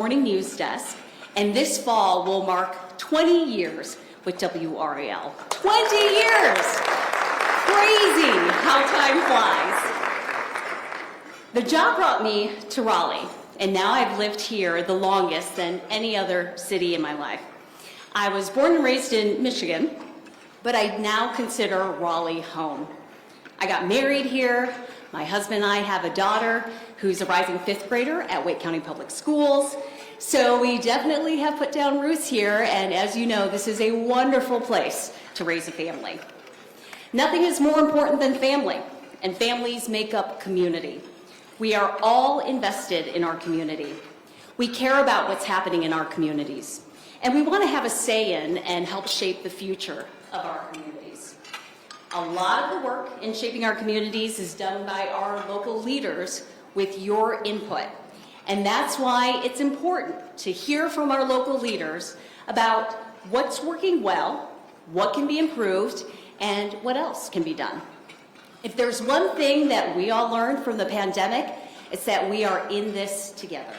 Morning News Desk, and this fall will mark 20 years with WRAL. 20 years! Crazy how time flies. The job brought me to Raleigh, and now I've lived here the longest than any other city in my life. I was born and raised in Michigan, but I now consider Raleigh home. I got married here. My husband and I have a daughter who's a rising fifth grader at Wake County Public Schools. So we definitely have put down roots here, and as you know, this is a wonderful place to raise a family. Nothing is more important than family, and families make up community. We are all invested in our community. We care about what's happening in our communities, and we want to have a say in and help shape the future of our communities. A lot of the work in shaping our communities is done by our local leaders with your input. And that's why it's important to hear from our local leaders about what's working well, what can be improved, and what else can be done. If there's one thing that we all learned from the pandemic, it's that we are in this together.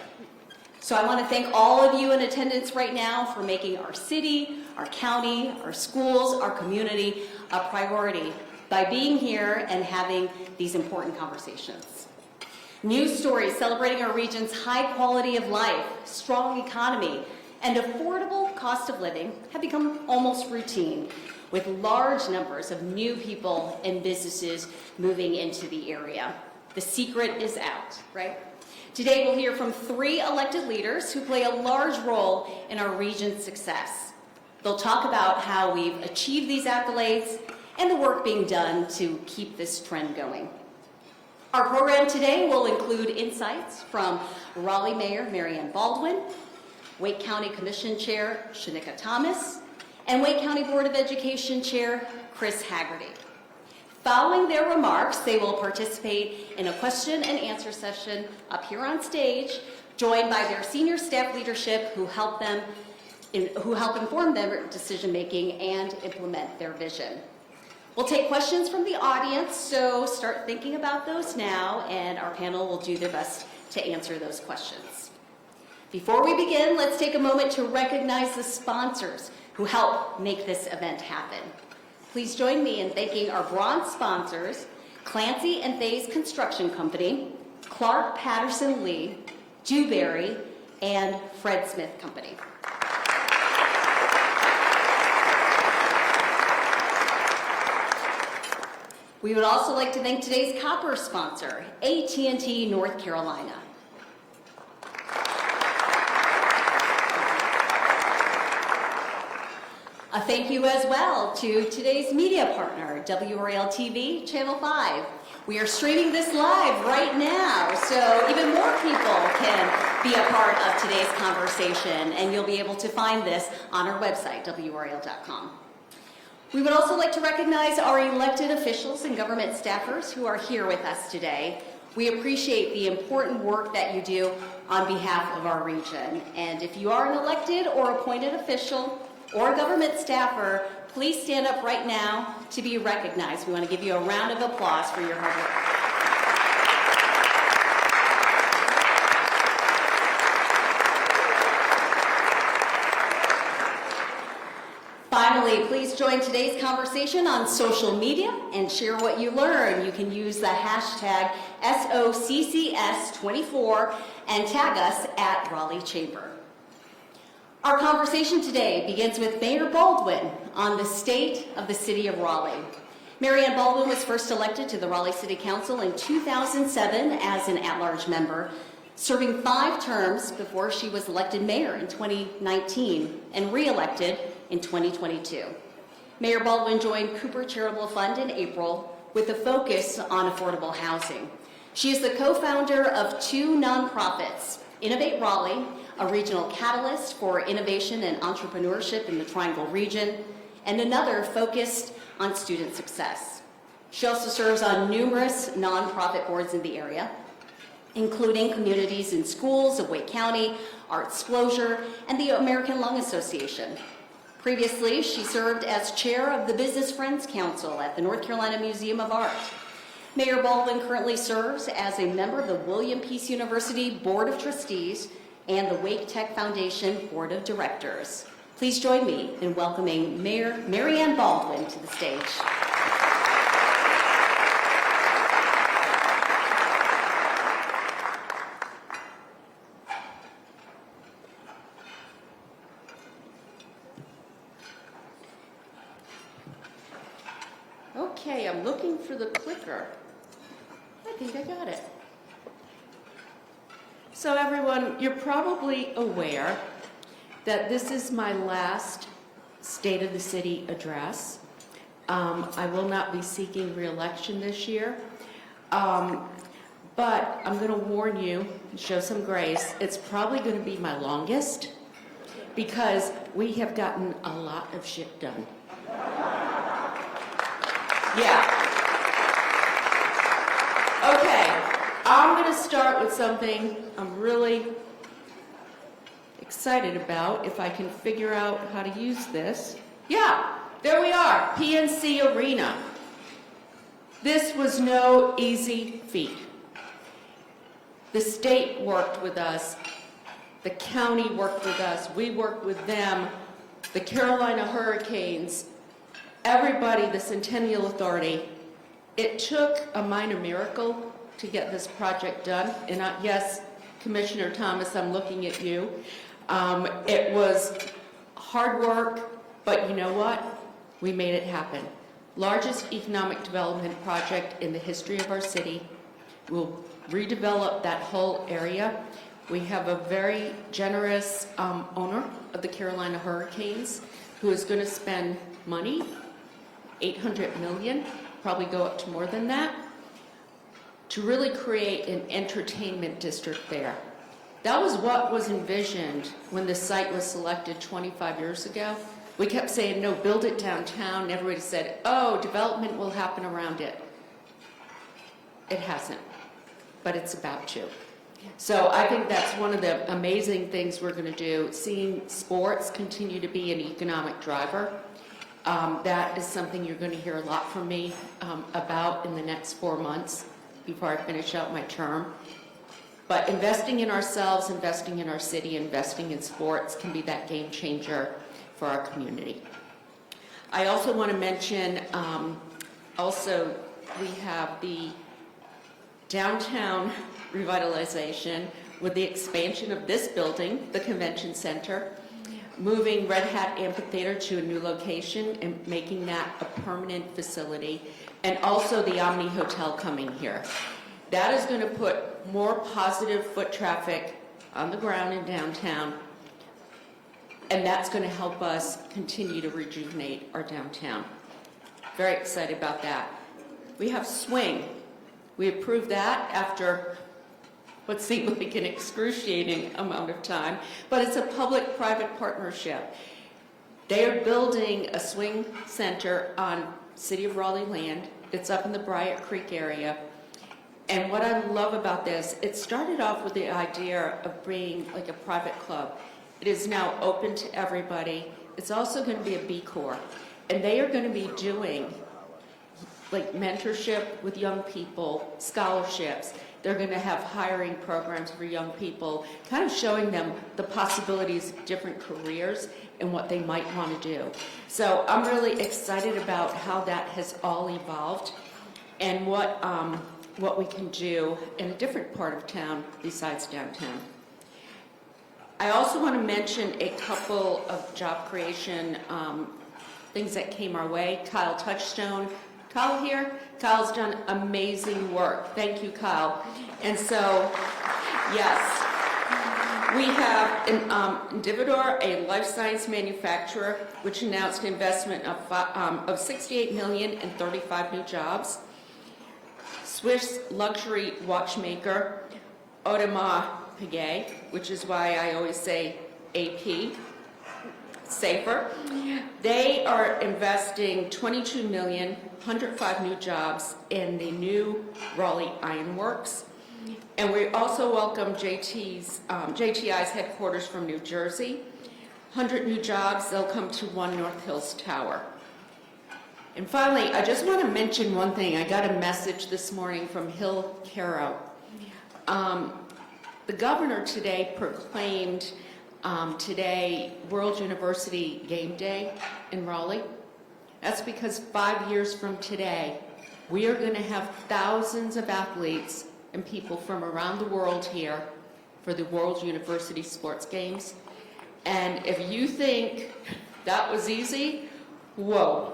So I want to thank all of you in attendance right now for making our city, our county, our schools, our community a priority by being here and having these important conversations. News stories celebrating our region's high quality of life, strong economy, and affordable cost of living have become almost routine, with large numbers of new people and businesses moving into the area. The secret is out, right? Today we'll hear from 3 elected leaders who play a large role in our region's success. They'll talk about how we've achieved these accolades and the work being done to keep this trend going. Our program today will include insights from Raleigh Mayor Mary Ann Baldwin, Wake County Commission Chair Shanika Thomas, and Wake County Board of Education Chair Chris Haggerty. Following their remarks, they will participate in a question and answer session up here on stage, joined by their senior staff leadership who help inform their decision making and implement their vision. We'll take questions from the audience, so start thinking about those now, and our panel will do their best to answer those questions. Before we begin, let's take a moment to recognize the sponsors who help make this event happen. Please join me in thanking our bronze sponsors, Clancy and Thays Construction Company, Clark Patterson Lee, Dewberry, and Fred Smith Company. We would also like to thank today's copper sponsor, AT&T North Carolina. A thank you as well to today's media partner, WRAL TV, Channel 5. We are streaming this live right now, so even more people can be a part of today's conversation, and you'll be able to find this on our website, WRAL.com. We would also like to recognize our elected officials and government staffers who are here with us today. We appreciate the important work that you do on behalf of our region. And if you are an elected or appointed official or government staffer, please stand up right now to be recognized. We want to give you a round of applause for your hard work. Finally, please join today's conversation on social media and share what you learn. You can use the hashtag SOCCS24 and tag us at Raleigh Chamber. Our conversation today begins with Mayor Baldwin on the state of the city of Raleigh. Mary Ann Baldwin was first elected to the Raleigh City Council in 2007 as an at-large member, serving 5 terms before she was elected mayor in 2019 and re-elected in 2022. Mayor Baldwin joined Cooper Charitable Fund in April with a focus on affordable housing. She is the co-founder of 2 nonprofits, Innovate Raleigh, a regional catalyst for innovation and entrepreneurship in the Triangle region, and another focused on student success. She also serves on numerous nonprofit boards in the area, including Communities in Schools of Wake County, Artsclosure, and the American Lung Association. Previously, she served as chair of the Business Friends Council at the North Carolina Museum of Art. Mayor Baldwin currently serves as a member of the William Peace University Board of Trustees and the Wake Tech Foundation Board of Directors. Please join me in welcoming Mayor Mary Ann Baldwin to the stage. Okay, I'm looking for the clicker. I think I got it. So everyone, you're probably aware that this is my last State of the City address. I will not be seeking re-election this year, but I'm going to warn you, show some grace, it's probably going to be my longest because we have gotten a lot of shit done. Yeah. Okay, I'm going to start with something I'm really excited about, if I can figure out how to use this. Yeah, there we are, PNC Arena. This was no easy feat. The state worked with us, the county worked with us, we worked with them, the Carolina Hurricanes, everybody, the Centennial Authority. It took a minor miracle to get this project done. And yes, Commissioner Thomas, I'm looking at you. It was hard work, but you know what? We made it happen. Largest economic development project in the history of our city. We'll redevelop that whole area. We have a very generous owner of the Carolina Hurricanes who is going to spend money, $800 million, probably go up to more than that, to really create an entertainment district there. That was what was envisioned when the site was selected 25 years ago. We kept saying, no, build it downtown. And everybody said, oh, development will happen around it. It hasn't, but it's about to. So I think that's one of the amazing things we're going to do, seeing sports continue to be an economic driver. That is something you're going to hear a lot from me about in the next 4 months before I finish out my term. But investing in ourselves, investing in our city, investing in sports can be that game changer for our community. I also want to mention, also we have the downtown revitalization with the expansion of this building, the convention center, moving Red Hat Amphitheater to a new location and making that a permanent facility, and also the Omni Hotel coming here. That is going to put more positive foot traffic on the ground in downtown, and that's going to help us continue to rejuvenate our downtown. Very excited about that. We have swing. We approved that after what seemed like an excruciating amount of time, but it's a public-private partnership. They are building a swing center on City of Raleigh land. It's up in the Bryant Creek area. And what I love about this, it started off with the idea of being like a private club. It is now open to everybody. It's also going to be a B Corp. And they are going to be doing like mentorship with young people, scholarships. They're going to have hiring programs for young people, kind of showing them the possibilities of different careers and what they might want to do. So I'm really excited about how that has all evolved and what we can do in a different part of town besides downtown. I also want to mention a couple of job creation things that came our way. Kyle Touchstone. Kyle here? Kyle's done amazing work. Thank you, Kyle. And so, yes, we have Individor, a life science manufacturer, which announced investment of $68 million and 35 new jobs. Swiss luxury watchmaker, Audemars Piguet, which is why I always say AP, safer. They are investing $22 million, 105 new jobs in the new Raleigh Iron Works. And we also welcome JTI's headquarters from New Jersey. 100 new jobs, they'll come to One North Hills Tower. And finally, I just want to mention one thing. I got a message this morning from Hill Caro. The governor today proclaimed today World University Game Day in Raleigh. That's because 5 years from today, we are going to have thousands of athletes and people from around the world here for the World University Sports Games. And if you think that was easy, whoa.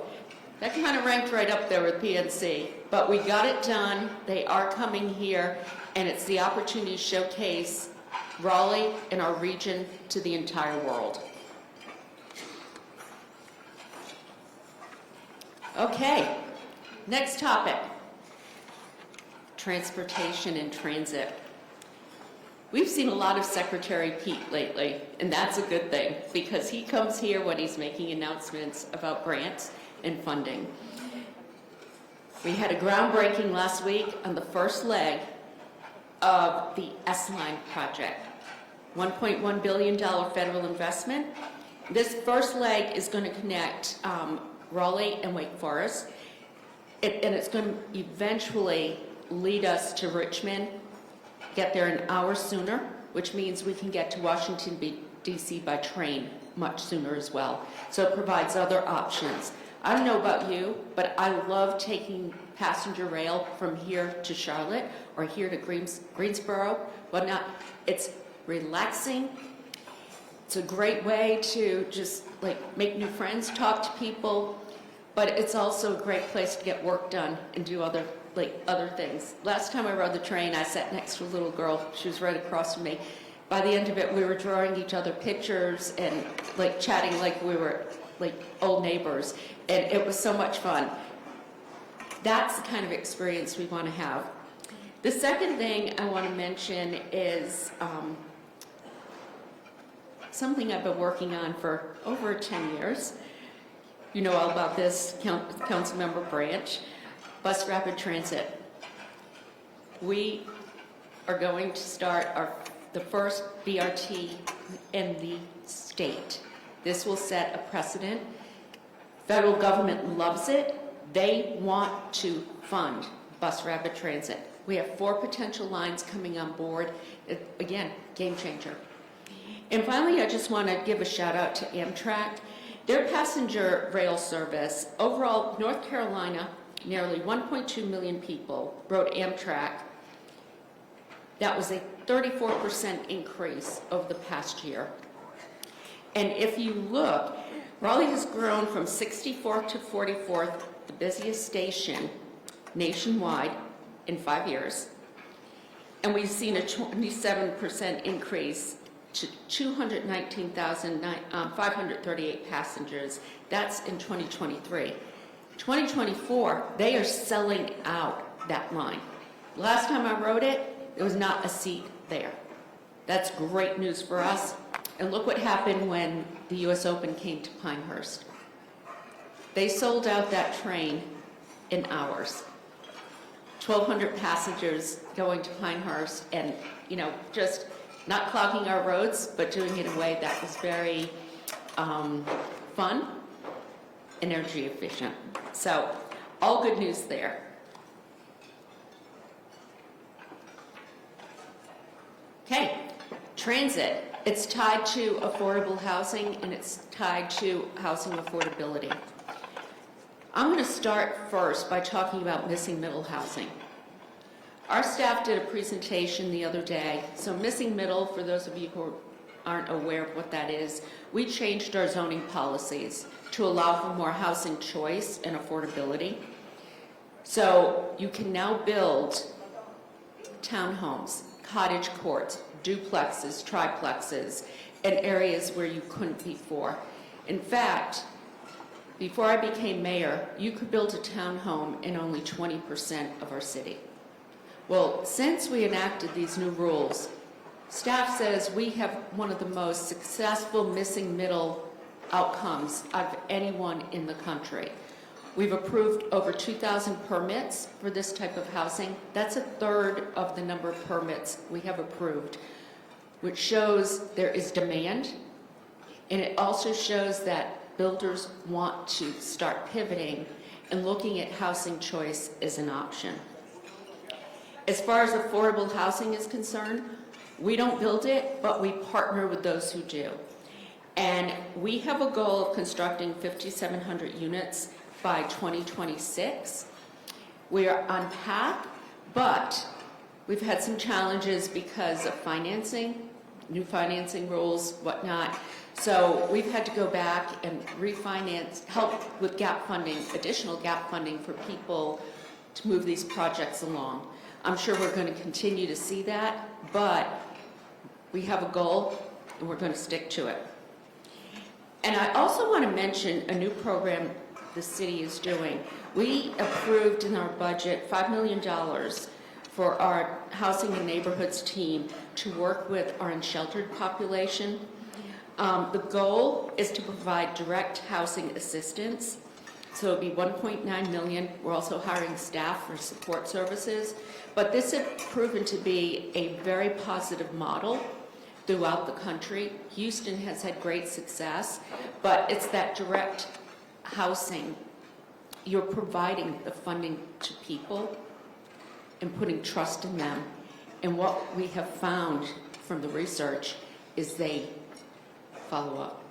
That kind of ranked right up there with PNC. But we got it done. They are coming here, and it's the opportunity to showcase Raleigh and our region to the entire world. Okay, next topic. Transportation and transit. We've seen a lot of Secretary Pete lately, and that's a good thing because he comes here when he's making announcements about grants and funding. We had a groundbreaking last week on the first leg of the S-Line project, $1.1 billion federal investment. This first leg is going to connect Raleigh and Wake Forest, and it's going to eventually lead us to Richmond, get there an hour sooner, which means we can get to Washington, D.C. by train much sooner as well. So it provides other options. I don't know about you, but I love taking passenger rail from here to Charlotte or here to Greensboro. But not, it's relaxing. It's a great way to just like make new friends, talk to people, but it's also a great place to get work done and do other things. Last time I rode the train, I sat next to a little girl. She was right across from me. By the end of it, we were drawing each other pictures and like chatting like we were like old neighbors, and it was so much fun. That's the kind of experience we want to have. The second thing I want to mention is something I've been working on for over 10 years. You know all about this, Councilmember Branch, bus rapid transit. We are going to start the first BRT in the state. This will set a precedent. Federal government loves it. They want to fund bus rapid transit. We have 4 potential lines coming on board. Again, game changer. And finally, I just want to give a shout out to Amtrak. Their passenger rail service, overall, North Carolina, nearly 1.2 million people rode Amtrak. That was a 34% increase over the past year. And if you look, Raleigh has grown from 64th to 44th, the busiest station nationwide in 5 years. And we've seen a 27% increase to 219,538 passengers. That's in 2023. 2024, they are selling out that line. Last time I rode it, there was not a seat there. That's great news for us. And look what happened when the U.S. Open came to Pinehurst. They sold out that train in hours. 1,200 passengers going to Pinehurst and, just not clogging our roads, but doing it in a way that was very fun, energy efficient. So, all good news there. Okay, transit. It's tied to affordable housing and it's tied to housing affordability. I'm going to start first by talking about missing middle housing. Our staff did a presentation the other day. So missing middle, for those of you who aren't aware of what that is, we changed our zoning policies to allow for more housing choice and affordability. So you can now build townhomes, cottage courts, duplexes, triplexes, in areas where you couldn't before. In fact, before I became mayor, you could build a townhome in only 20% of our city. Well, since we enacted these new rules, staff says we have one of the most successful missing middle outcomes of anyone in the country. We've approved over 2,000 permits for this type of housing. That's a third of the number of permits we have approved, which shows there is demand, and it also shows that builders want to start pivoting and looking at housing choice as an option. As far as affordable housing is concerned, We don't build it, but we partner with those who do. And we have a goal of constructing 5,700 units by 2026. We are on path, but we've had some challenges because of financing, new financing rules, whatnot. So we've had to go back and refinance, help with gap funding, additional gap funding for people to move these projects along. I'm sure we're going to continue to see that, but we have a goal and we're going to stick to it. And I also want to mention a new program the city is doing. We approved in our budget $5 million for our Housing and Neighborhoods team to work with our unsheltered population. The goal is to provide direct housing assistance. So it'll be $1.9 million. We're also hiring staff for support services. But this has proven to be a very positive model throughout the country. Houston has had great success, but it's that direct housing. You're providing the funding to people and putting trust in them. And what we have found from the research is they follow up.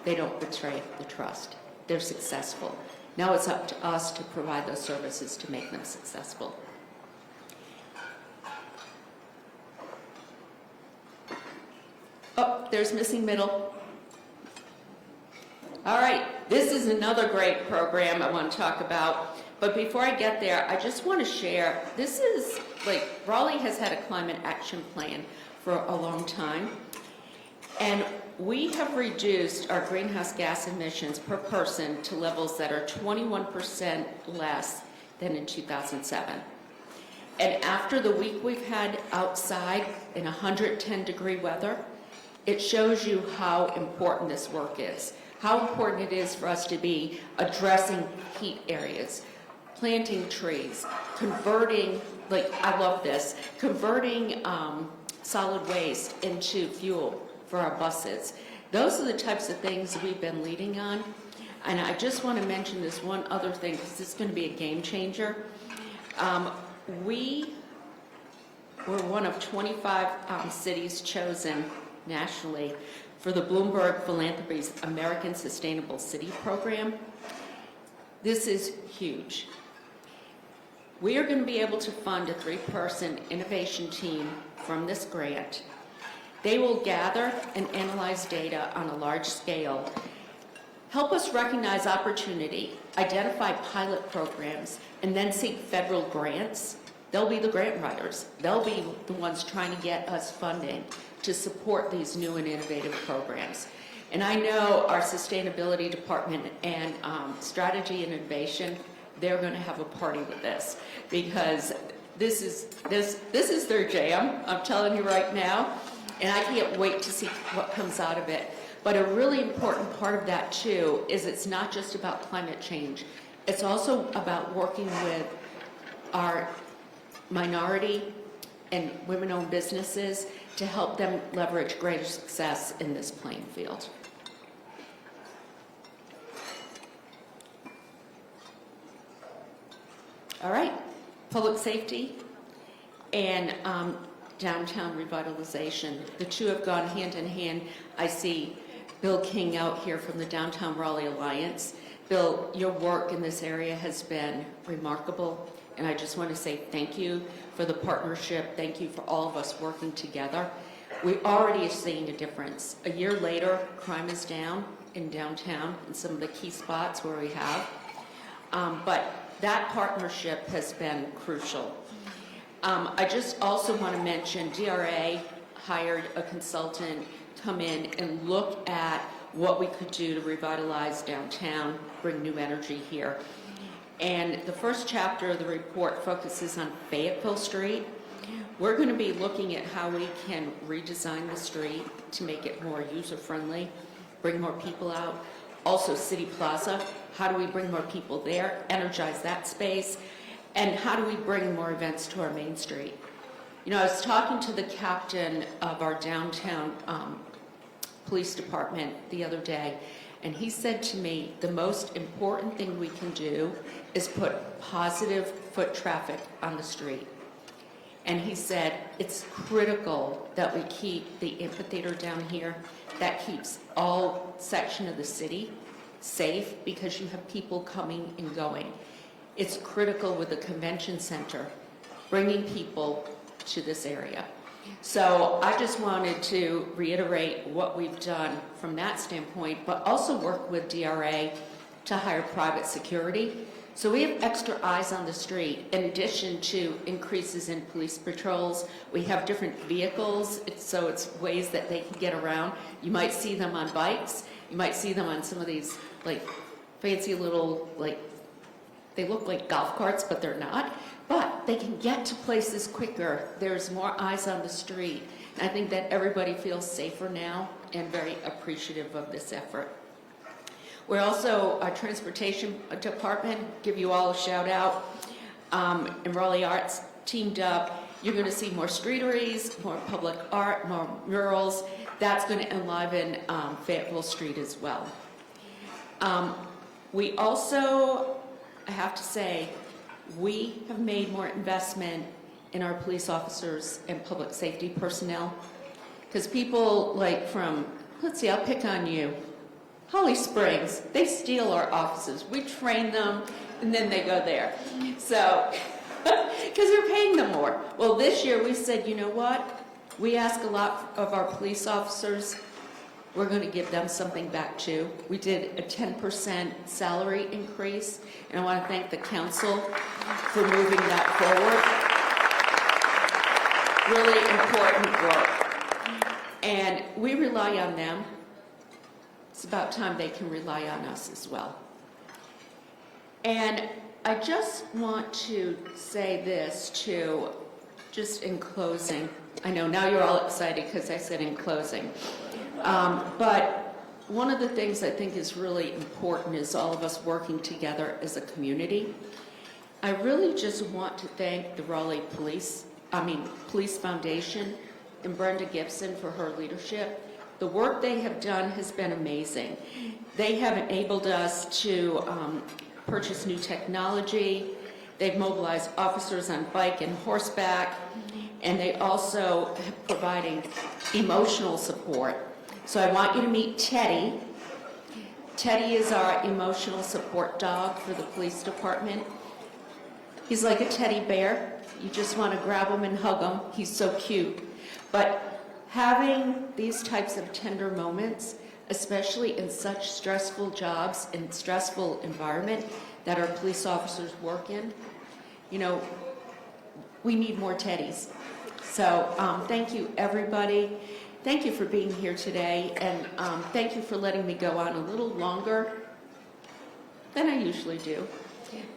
They don't betray the trust. They're successful. Now it's up to us to provide those services to make them successful. Oh, there's missing middle. All right, this is another great program I want to talk about. But before I get there, I just want to share, this is like, Raleigh has had a climate action plan for a long time. And we have reduced our greenhouse gas emissions per person to levels that are 21% less than in 2007. And after the week we've had outside in 110-degree weather, it shows you how important this work is, how important it is for us to be addressing heat areas, planting trees, converting, like I love this, converting solid waste into fuel for our buses. Those are the types of things we've been leading on. And I just want to mention this one other thing, because this is going to be a game changer. We were one of 25 cities chosen nationally for the Bloomberg Philanthropies American Sustainable City Program. This is huge. We are going to be able to fund a 3-person innovation team from this grant. They will gather and analyze data on a large scale, help us recognize opportunity, identify pilot programs, and then seek federal grants. They'll be the grant writers. They'll be the ones trying to get us funding to support these new and innovative programs. And I know our sustainability department and strategy and innovation, they're going to have a party with this, because this is their jam, I'm telling you right now. And I can't wait to see what comes out of it. But a really important part of that, too, is it's not just about climate change. It's also about working with our minority and women-owned businesses to help them leverage greater success in this playing field. All right, public safety and downtown revitalization. The two have gone hand in hand. I see Bill King out here from the Downtown Raleigh Alliance. Bill, your work in this area has been remarkable, and I just want to say thank you for the partnership. Thank you for all of us working together. We already are seeing a difference. A year later, crime is down in downtown in some of the key spots where we have. But that partnership has been crucial. I just also want to mention DRA hired a consultant to come in and look at what we could do to revitalize downtown, bring new energy here. And the first chapter of the report focuses on Fayetteville Street. We're going to be looking at how we can redesign the street to make it more user-friendly, bring more people out. Also City Plaza, how do we bring more people there, energize that space? And how do we bring more events to our main street? You know, I was talking to the captain of our downtown police department the other day, and he said to me, the most important thing we can do is put positive foot traffic on the street. And he said, it's critical that we keep the amphitheater down here. That keeps all section of the city safe because you have people coming and going. It's critical with the convention center, bringing people to this area. So I just wanted to reiterate what we've done from that standpoint, but also work with DRA to hire private security. So we have extra eyes on the street in addition to increases in police patrols. We have different vehicles, so it's ways that they can get around. You might see them on bikes. You might see them on some of these like fancy little, like, they look like golf carts, but they're not. But they can get to places quicker. There's more eyes on the street. And I think that everybody feels safer now and very appreciative of this effort. We're also a transportation department, give you all a shout out. And Raleigh Arts teamed up. You're going to see more streeteries, more public art, more murals. That's going to enliven Fayetteville Street as well. We also, I have to say, we have made more investment in our police officers and public safety personnel. Because people like from, let's see, I'll pick on you. Holly Springs, they steal our offices. We train them, and then they go there. So, because they're paying them more. Well, this year we said, you know what? We ask a lot of our police officers. We're going to give them something back too. We did a 10% salary increase, and I want to thank the council for moving that forward. Really important work. And we rely on them. It's about time they can rely on us as well. And I just want to say this too, just in closing. I know now you're all excited because I said in closing. But one of the things I think is really important is all of us working together as a community. I really just want to thank the Raleigh Police Foundation and Brenda Gibson for her leadership. The work they have done has been amazing. They have enabled us to purchase new technology. They've mobilized officers on bike and horseback, and they also have providing emotional support. So I want you to meet Teddy. Teddy is our emotional support dog for the police department. He's like a teddy bear. You just want to grab him and hug him. He's so cute. But having these types of tender moments, especially in such stressful jobs and stressful environment that our police officers work in, you know, we need more teddies. So thank you, everybody. Thank you for being here today, and thank you for letting me go on a little longer than I usually do.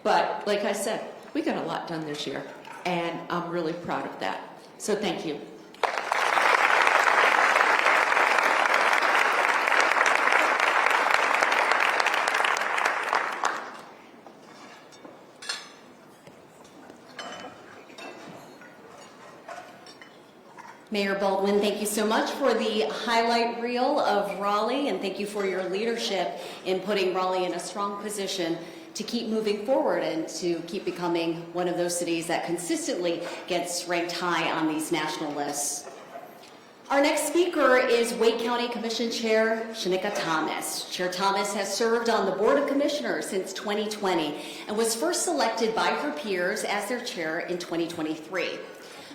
But like I said, we got a lot done this year, and I'm really proud of that. So thank you. Mayor Baldwin, thank you so much for the highlight reel of Raleigh, and thank you for your leadership in putting Raleigh in a strong position to keep moving forward and to keep becoming one of those cities that consistently gets ranked high on these national lists. Our next speaker is Wake County Commission Chair Shanika Thomas. Chair Thomas has served on the Board of Commissioners since 2020 and was first selected by her peers as their chair in 2023.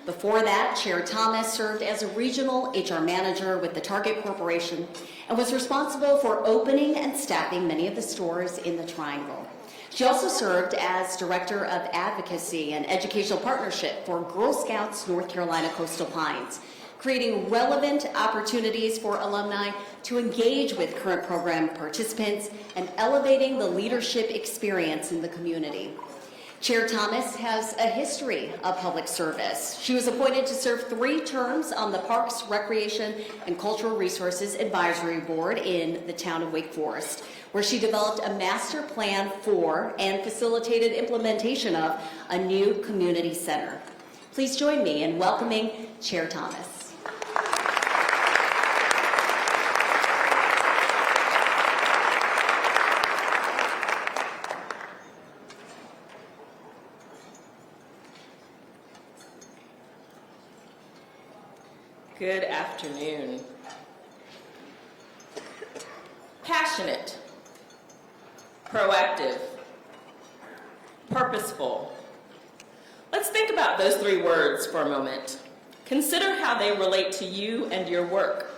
Before that, Chair Thomas served as a regional HR manager with the Target Corporation and was responsible for opening and staffing many of the stores in the Triangle. She also served as Director of Advocacy and Educational Partnership for Girl Scouts North Carolina Coastal Pines, creating relevant opportunities for alumni to engage with current program participants and elevating the leadership experience in the community. Chair Thomas has a history of public service. She was appointed to serve 3 terms on the Parks, Recreation, and Cultural Resources Advisory Board in the town of Wake Forest, where she developed a master plan for and facilitated implementation of a new community center. Please join me in welcoming Chair Thomas. afternoon. Passionate, proactive, purposeful. Let's think about those three words for a moment. Consider how they relate to you and your work.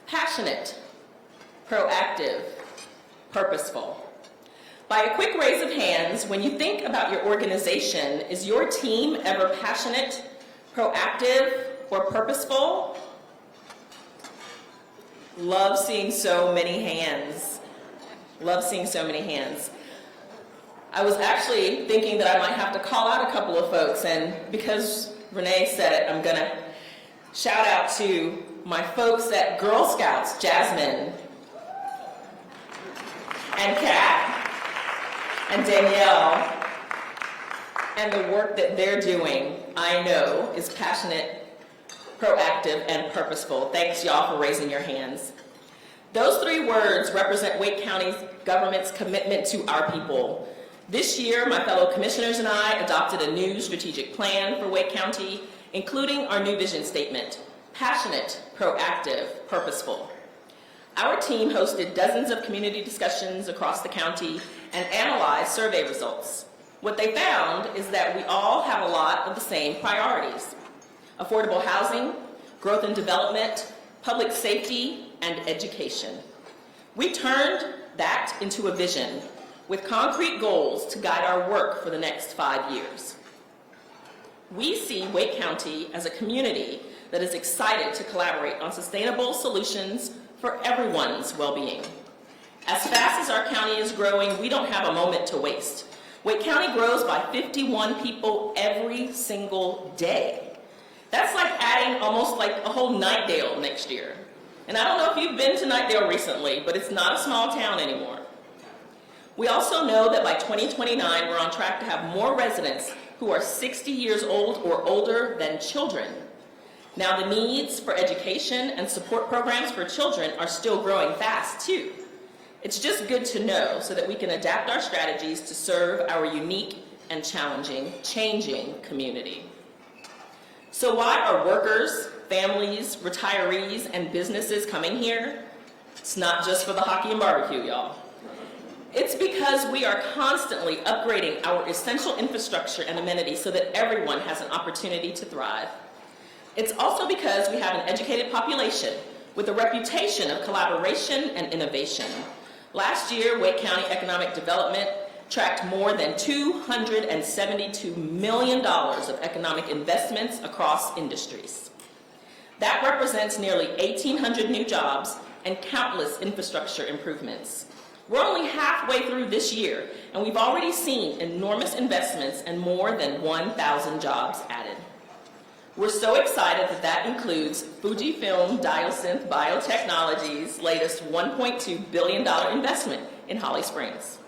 Passionate, proactive, purposeful. By a quick raise of hands, when you think about your organization, is your team ever passionate, proactive, or purposeful? Love seeing so many hands. Love seeing so many hands. I was actually thinking that I might have to call out a couple of folks, and because Renee said it, I'm gonna shout out to my folks at Girl Scouts, Jasmine, and Kat, and Danielle, and the work that they're doing, I know, is passionate, proactive, and purposeful. Thanks, y'all, for raising your hands. Those three words represent Wake County's government's commitment to our people. This year, my fellow commissioners and I adopted a new strategic plan for Wake County, including our new vision statement, passionate, proactive, purposeful. Our team hosted dozens of community discussions across the county and analyzed survey results. What they found is that we all have a lot of the same priorities: affordable housing, growth and development, public safety, and education. We turned that into a vision with concrete goals to guide our work for the next 5 years. We see Wake County as a community that is excited to collaborate on sustainable solutions for everyone's well-being. As fast as our county is growing, we don't have a moment to waste. Wake County grows by 51 people every single day. That's like adding almost like a whole Knightdale next year. And I don't know if you've been to Knightdale recently, but it's not a small town anymore. We also know that by 2029, we're on track to have more residents who are 60 years old or older than children. Now, the needs for education and support programs for children are still growing fast, too. It's just good to know so that we can adapt our strategies to serve our unique and changing community. So why are workers, families, retirees, and businesses coming here? It's not just for the hockey and barbecue, y'all. It's because we are constantly upgrading our essential infrastructure and amenities so that everyone has an opportunity to thrive. It's also because we have an educated population with a reputation of collaboration and innovation. Last year, Wake County Economic Development tracked more than $272 million of economic investments across industries. That represents nearly 1,800 new jobs and countless infrastructure improvements. We're only halfway through this year, and we've already seen enormous investments and more than 1,000 jobs added. We're so excited that that includes Fujifilm Diosynth Biotechnology's latest $1.2 billion investment in Holly Springs.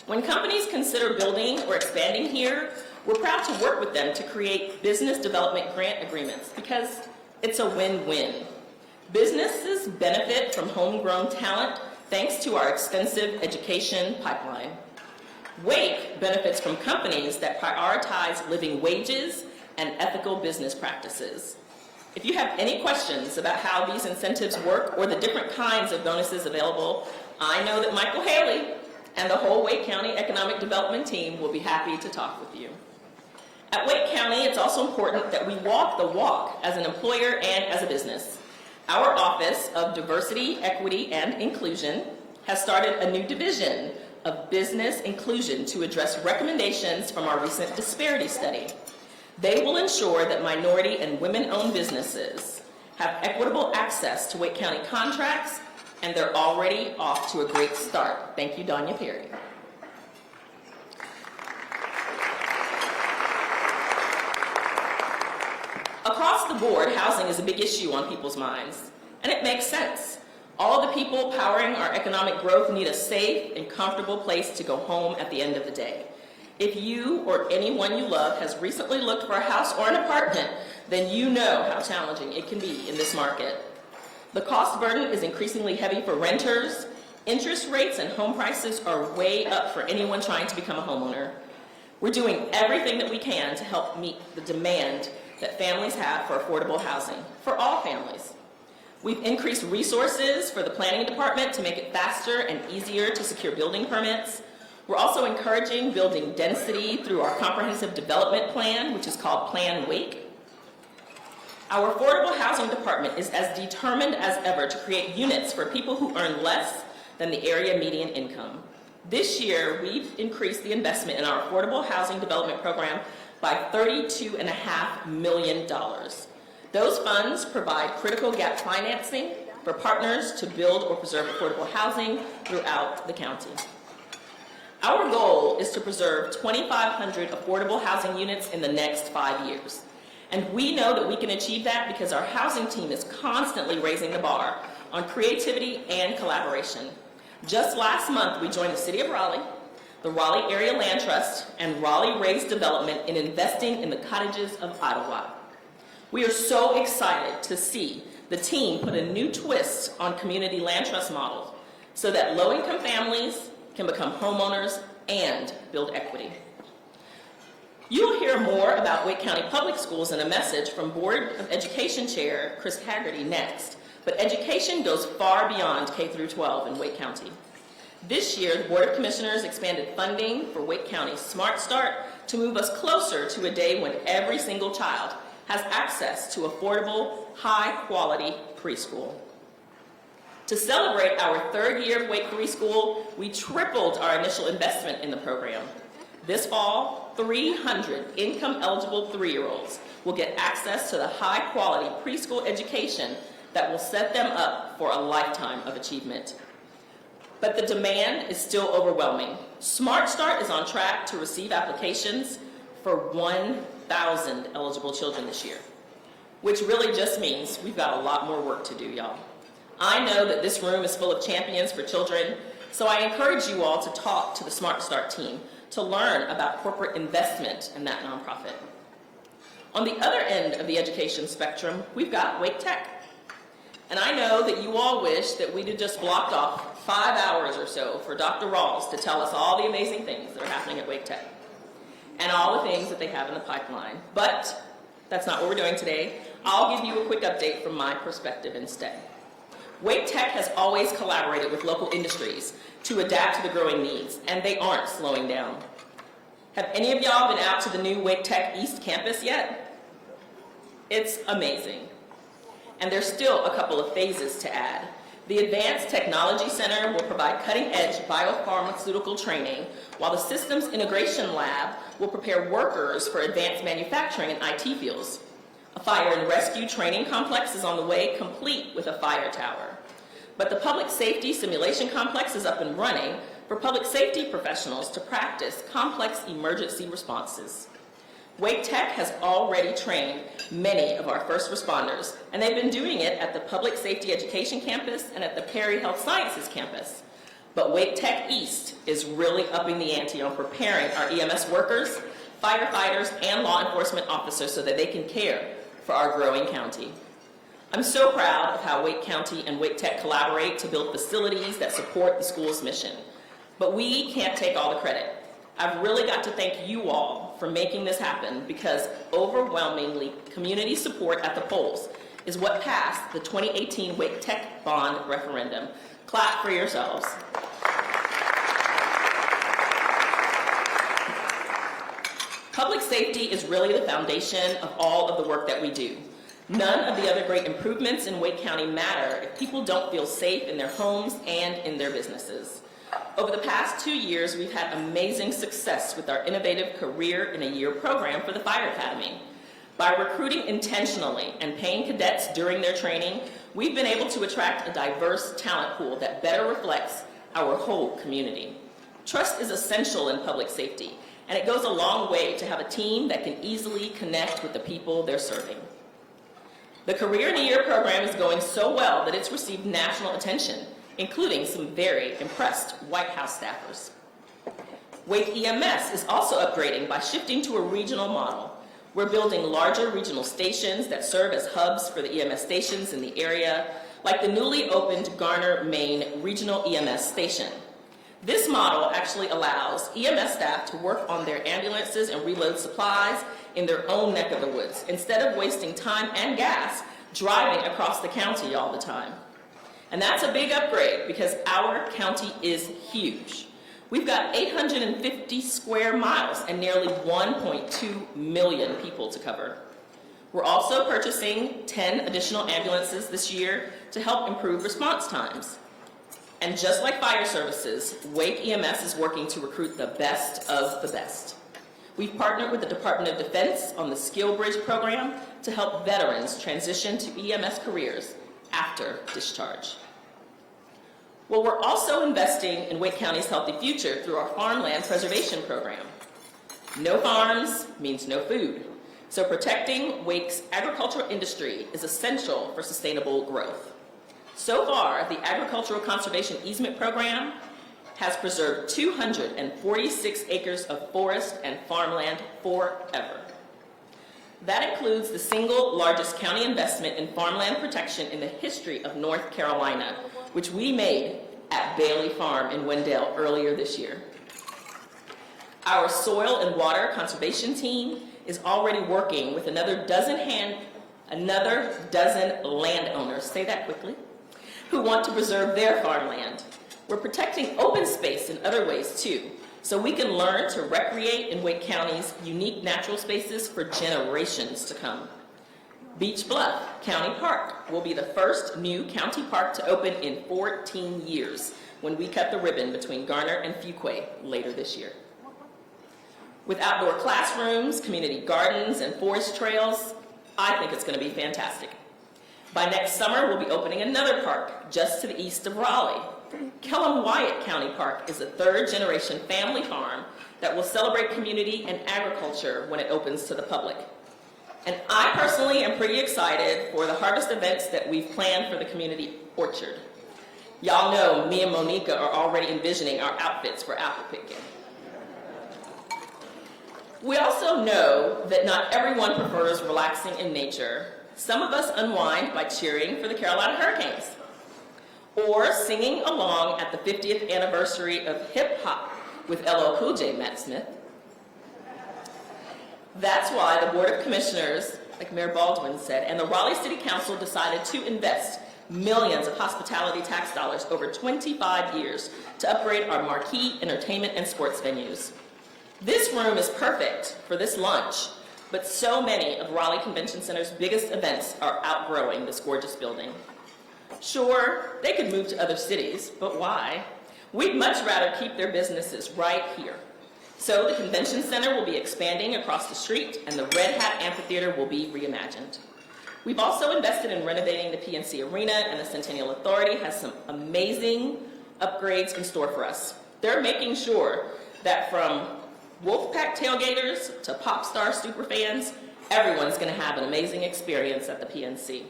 When companies consider building or expanding here, we're proud to work with them to create business development grant agreements because it's a win-win. Businesses benefit from homegrown talent thanks to our extensive education pipeline. Wake benefits from companies that prioritize living wages and ethical business practices. If you have any questions about how these incentives work or the different kinds of bonuses available, I know that Michael Haley and the whole Wake County Economic Development team will be happy to talk with you. At Wake County, it's also important that we walk the walk as an employer and as a business. Our Office of Diversity, Equity, and Inclusion has started a new division of business inclusion to address recommendations from our recent disparity study. They will ensure that minority and women-owned businesses have equitable access to Wake County contracts, and they're already off to a great start. Thank you, Donya Perry. Across the board, housing is a big issue on people's minds, and it makes sense. All the people powering our economic growth need a safe and comfortable place to go home at the end of the day. If you or anyone you love has recently looked for a house or an apartment, then you know how challenging it can be in this market. The cost burden is increasingly heavy for renters. Interest rates and home prices are way up for anyone trying to become a homeowner. We're doing everything that we can to help meet the demand that families have for affordable housing, for all families. We've increased resources for the planning department to make it faster and easier to secure building permits. We're also encouraging building density through our comprehensive development plan, which is called Plan Wake. Our affordable housing department is as determined as ever to create units for people who earn less than the area median income. This year, we've increased the investment in our affordable housing development program by $32.5 million. Those funds provide critical gap financing for partners to build or preserve affordable housing throughout the county. Our goal is to preserve 2,500 affordable housing units in the next 5 years. And we know that we can achieve that because our housing team is constantly raising the bar on creativity and collaboration. Just last month, we joined the City of Raleigh, the Raleigh Area Land Trust, and Raleigh Raised Development in investing in the cottages of Ottawa. We are so excited to see the team put a new twist on community land trust models so that low-income families can become homeowners and build equity. You'll hear more about Wake County Public Schools in a message from Board of Education Chair Chris Haggerty next, but education goes far beyond K through 12 in Wake County. This year, the Board of Commissioners expanded funding for Wake County Smart Start to move us closer to a day when every single child has access to affordable, high-quality preschool. To celebrate our third year of Wake 3 School, we tripled our initial investment in the program. This fall, 300 income-eligible 3-year-olds will get access to the high-quality preschool education that will set them up for a lifetime of achievement. But the demand is still overwhelming. Smart Start is on track to receive applications for 1,000 eligible children this year, which really just means we've got a lot more work to do, y'all. I know that this room is full of champions for children, so I encourage you all to talk to the Smart Start team to learn about corporate investment in that nonprofit. On the other end of the education spectrum, we've got Wake Tech. And I know that you all wish that we'd have just blocked off 5 hours or so for Dr. Rawls to tell us all the amazing things that are happening at Wake Tech and all the things that they have in the pipeline. But that's not what we're doing today. I'll give you a quick update from my perspective instead. Wake Tech has always collaborated with local industries to adapt to the growing needs, and they aren't slowing down. Have any of y'all been out to the new Wake Tech East campus yet? It's amazing. And there's still a couple of phases to add. The Advanced Technology Center will provide cutting-edge biopharmaceutical training, while the Systems Integration Lab will prepare workers for advanced manufacturing and IT fields. A fire and rescue training complex is on the way, complete with a fire tower. But the Public Safety Simulation Complex is up and running for public safety professionals to practice complex emergency responses. Wake Tech has already trained many of our first responders, and they've been doing it at the Public Safety Education Campus and at the Perry Health Sciences Campus. But Wake Tech East is really upping the ante on preparing our EMS workers, firefighters, and law enforcement officers so that they can care for our growing county. I'm so proud of how Wake County and Wake Tech collaborate to build facilities that support the school's mission. But we can't take all the credit. I've really got to thank you all for making this happen, because overwhelmingly community support at the polls is what passed the 2018 Wake Tech bond referendum. Clap for yourselves. Public safety is really the foundation of all of the work that we do. None of the other great improvements in Wake County matter if people don't feel safe in their homes and in their businesses. Over the past 2 years, we've had amazing success with our innovative Career in a Year program for the Fire Academy. By recruiting intentionally and paying cadets during their training, we've been able to attract a diverse talent pool that better reflects our whole community. Trust is essential in public safety, and it goes a long way to have a team that can easily connect with the people they're serving. The Career in a Year program is going so well that it's received national attention, including some very impressed White House staffers. Wake EMS is also upgrading by shifting to a regional model. We're building larger regional stations that serve as hubs for the EMS stations in the area, like the newly opened Garner, Maine Regional EMS Station. This model actually allows EMS staff to work on their ambulances and reload supplies in their own neck of the woods, instead of wasting time and gas driving across the county all the time. And that's a big upgrade because our county is huge. We've got 850 square miles and nearly 1.2 million people to cover. We're also purchasing 10 additional ambulances this year to help improve response times. And just like fire services, Wake EMS is working to recruit the best of the best. We've partnered with the Department of Defense on the Skill Bridge program to help veterans transition to EMS careers after discharge. Well, we're also investing in Wake County's healthy future through our farmland preservation program. No farms means no food. So protecting Wake's agricultural industry is essential for sustainable growth. So far, the Agricultural Conservation Easement Program has preserved 246 acres of forest and farmland forever. That includes the single largest county investment in farmland protection in the history of North Carolina, which we made at Bailey Farm in Wendell earlier this year. Our soil and water conservation team is already working with another dozen landowners, say that quickly, who want to preserve their farmland. We're protecting open space in other ways too, so we can learn to recreate in Wake County's unique natural spaces for generations to come. Beach Bluff County Park will be the first new county park to open in 14 years when we cut the ribbon between Garner and Fuquay later this year. With outdoor classrooms, community gardens, and forest trails, I think it's going to be fantastic. By next summer, we'll be opening another park just to the east of Raleigh. Kellam Wyatt County Park is a third-generation family farm that will celebrate community and agriculture when it opens to the public. And I personally am pretty excited for the harvest events that we've planned for the community orchard. Y'all know me and Monica are already envisioning our outfits for apple picking. We also know that not everyone prefers relaxing in nature. Some of us unwind by cheering for the Carolina Hurricanes or singing along at the 50th anniversary of hip hop with LL Cool J, Matt Smith. That's why the Board of Commissioners, like Mayor Baldwin said, and the Raleigh City Council decided to invest millions of hospitality tax dollars over 25 years to upgrade our marquee entertainment and sports venues. This room is perfect for this lunch, but so many of Raleigh Convention Center's biggest events are outgrowing this gorgeous building. Sure, they could move to other cities, but why? We'd much rather keep their businesses right here. So the Convention Center will be expanding across the street, and the Red Hat Amphitheater will be reimagined. We've also invested in renovating the PNC Arena, and the Centennial Authority has some amazing upgrades in store for us. They're making sure that from Wolfpack tailgaters to pop star superfans, everyone's going to have an amazing experience at the PNC.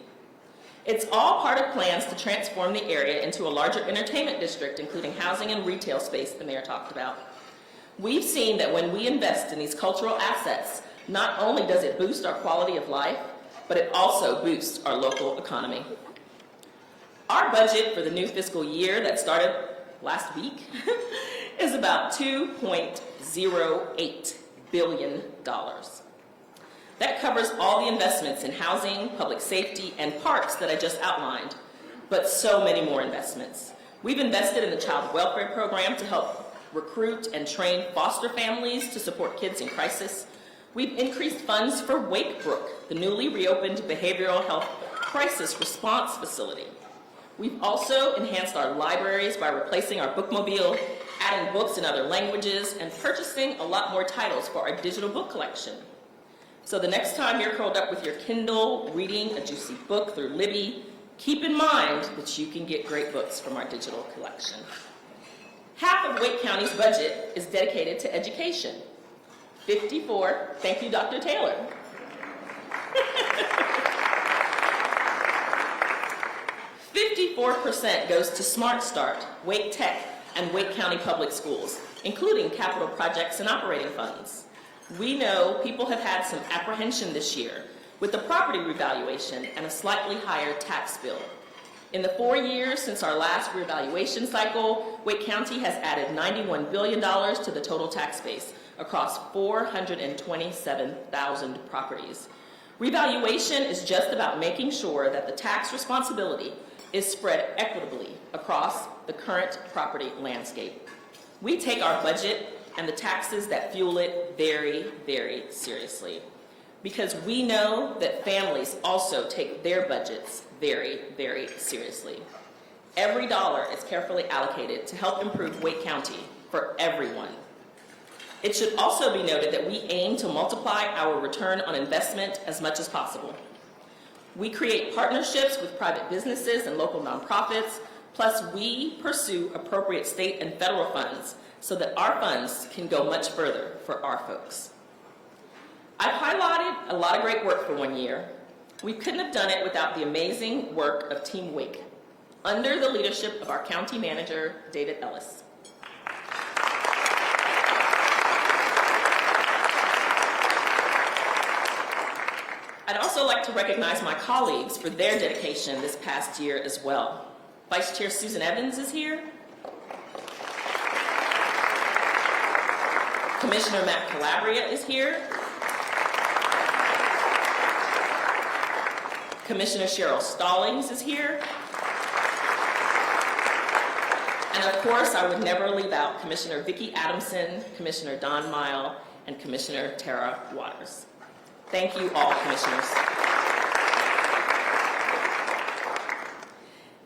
It's all part of plans to transform the area into a larger entertainment district, including housing and retail space the mayor talked about. We've seen that when we invest in these cultural assets, not only does it boost our quality of life, but it also boosts our local economy. Our budget for the new fiscal year that started last week is about $2.08 billion. That covers all the investments in housing, public safety, and parks that I just outlined, but so many more investments. We've invested in the child welfare program to help recruit and train foster families to support kids in crisis. We've increased funds for Wakebrook, the newly reopened behavioral health crisis response facility. We've also enhanced our libraries by replacing our bookmobile, adding books in other languages, and purchasing a lot more titles for our digital book collection. So the next time you're curled up with your Kindle, reading a juicy book through Libby, keep in mind that you can get great books from our digital collection. Half of Wake County's budget is dedicated to education. 54, thank you, Dr. Taylor. 54% goes to Smart Start, Wake Tech, and Wake County Public Schools, including capital projects and operating funds. We know people have had some apprehension this year with the property revaluation and a slightly higher tax bill. In the 4 years since our last revaluation cycle, Wake County has added $91 billion to the total tax base, across 427,000 properties. Revaluation is just about making sure that the tax responsibility is spread equitably across the current property landscape. We take our budget and the taxes that fuel it very, very seriously, because we know that families also take their budgets very, very seriously. Every dollar is carefully allocated to help improve Wake County for everyone. It should also be noted that we aim to multiply our return on investment as much as possible. We create partnerships with private businesses and local nonprofits, plus we pursue appropriate state and federal funds so that our funds can go much further for our folks. I've highlighted a lot of great work for 1 year. We couldn't have done it without the amazing work of Team Wake, under the leadership of our county manager, David Ellis. I'd also like to recognize my colleagues for their dedication this past year as well. Vice Chair Susan Evans is here. Commissioner Matt Calabria is here. Commissioner Cheryl Stallings is here. And of course, I would never leave out Commissioner Vicki Adamson, Commissioner Don Mile, and Commissioner Tara Waters. Thank you all, commissioners.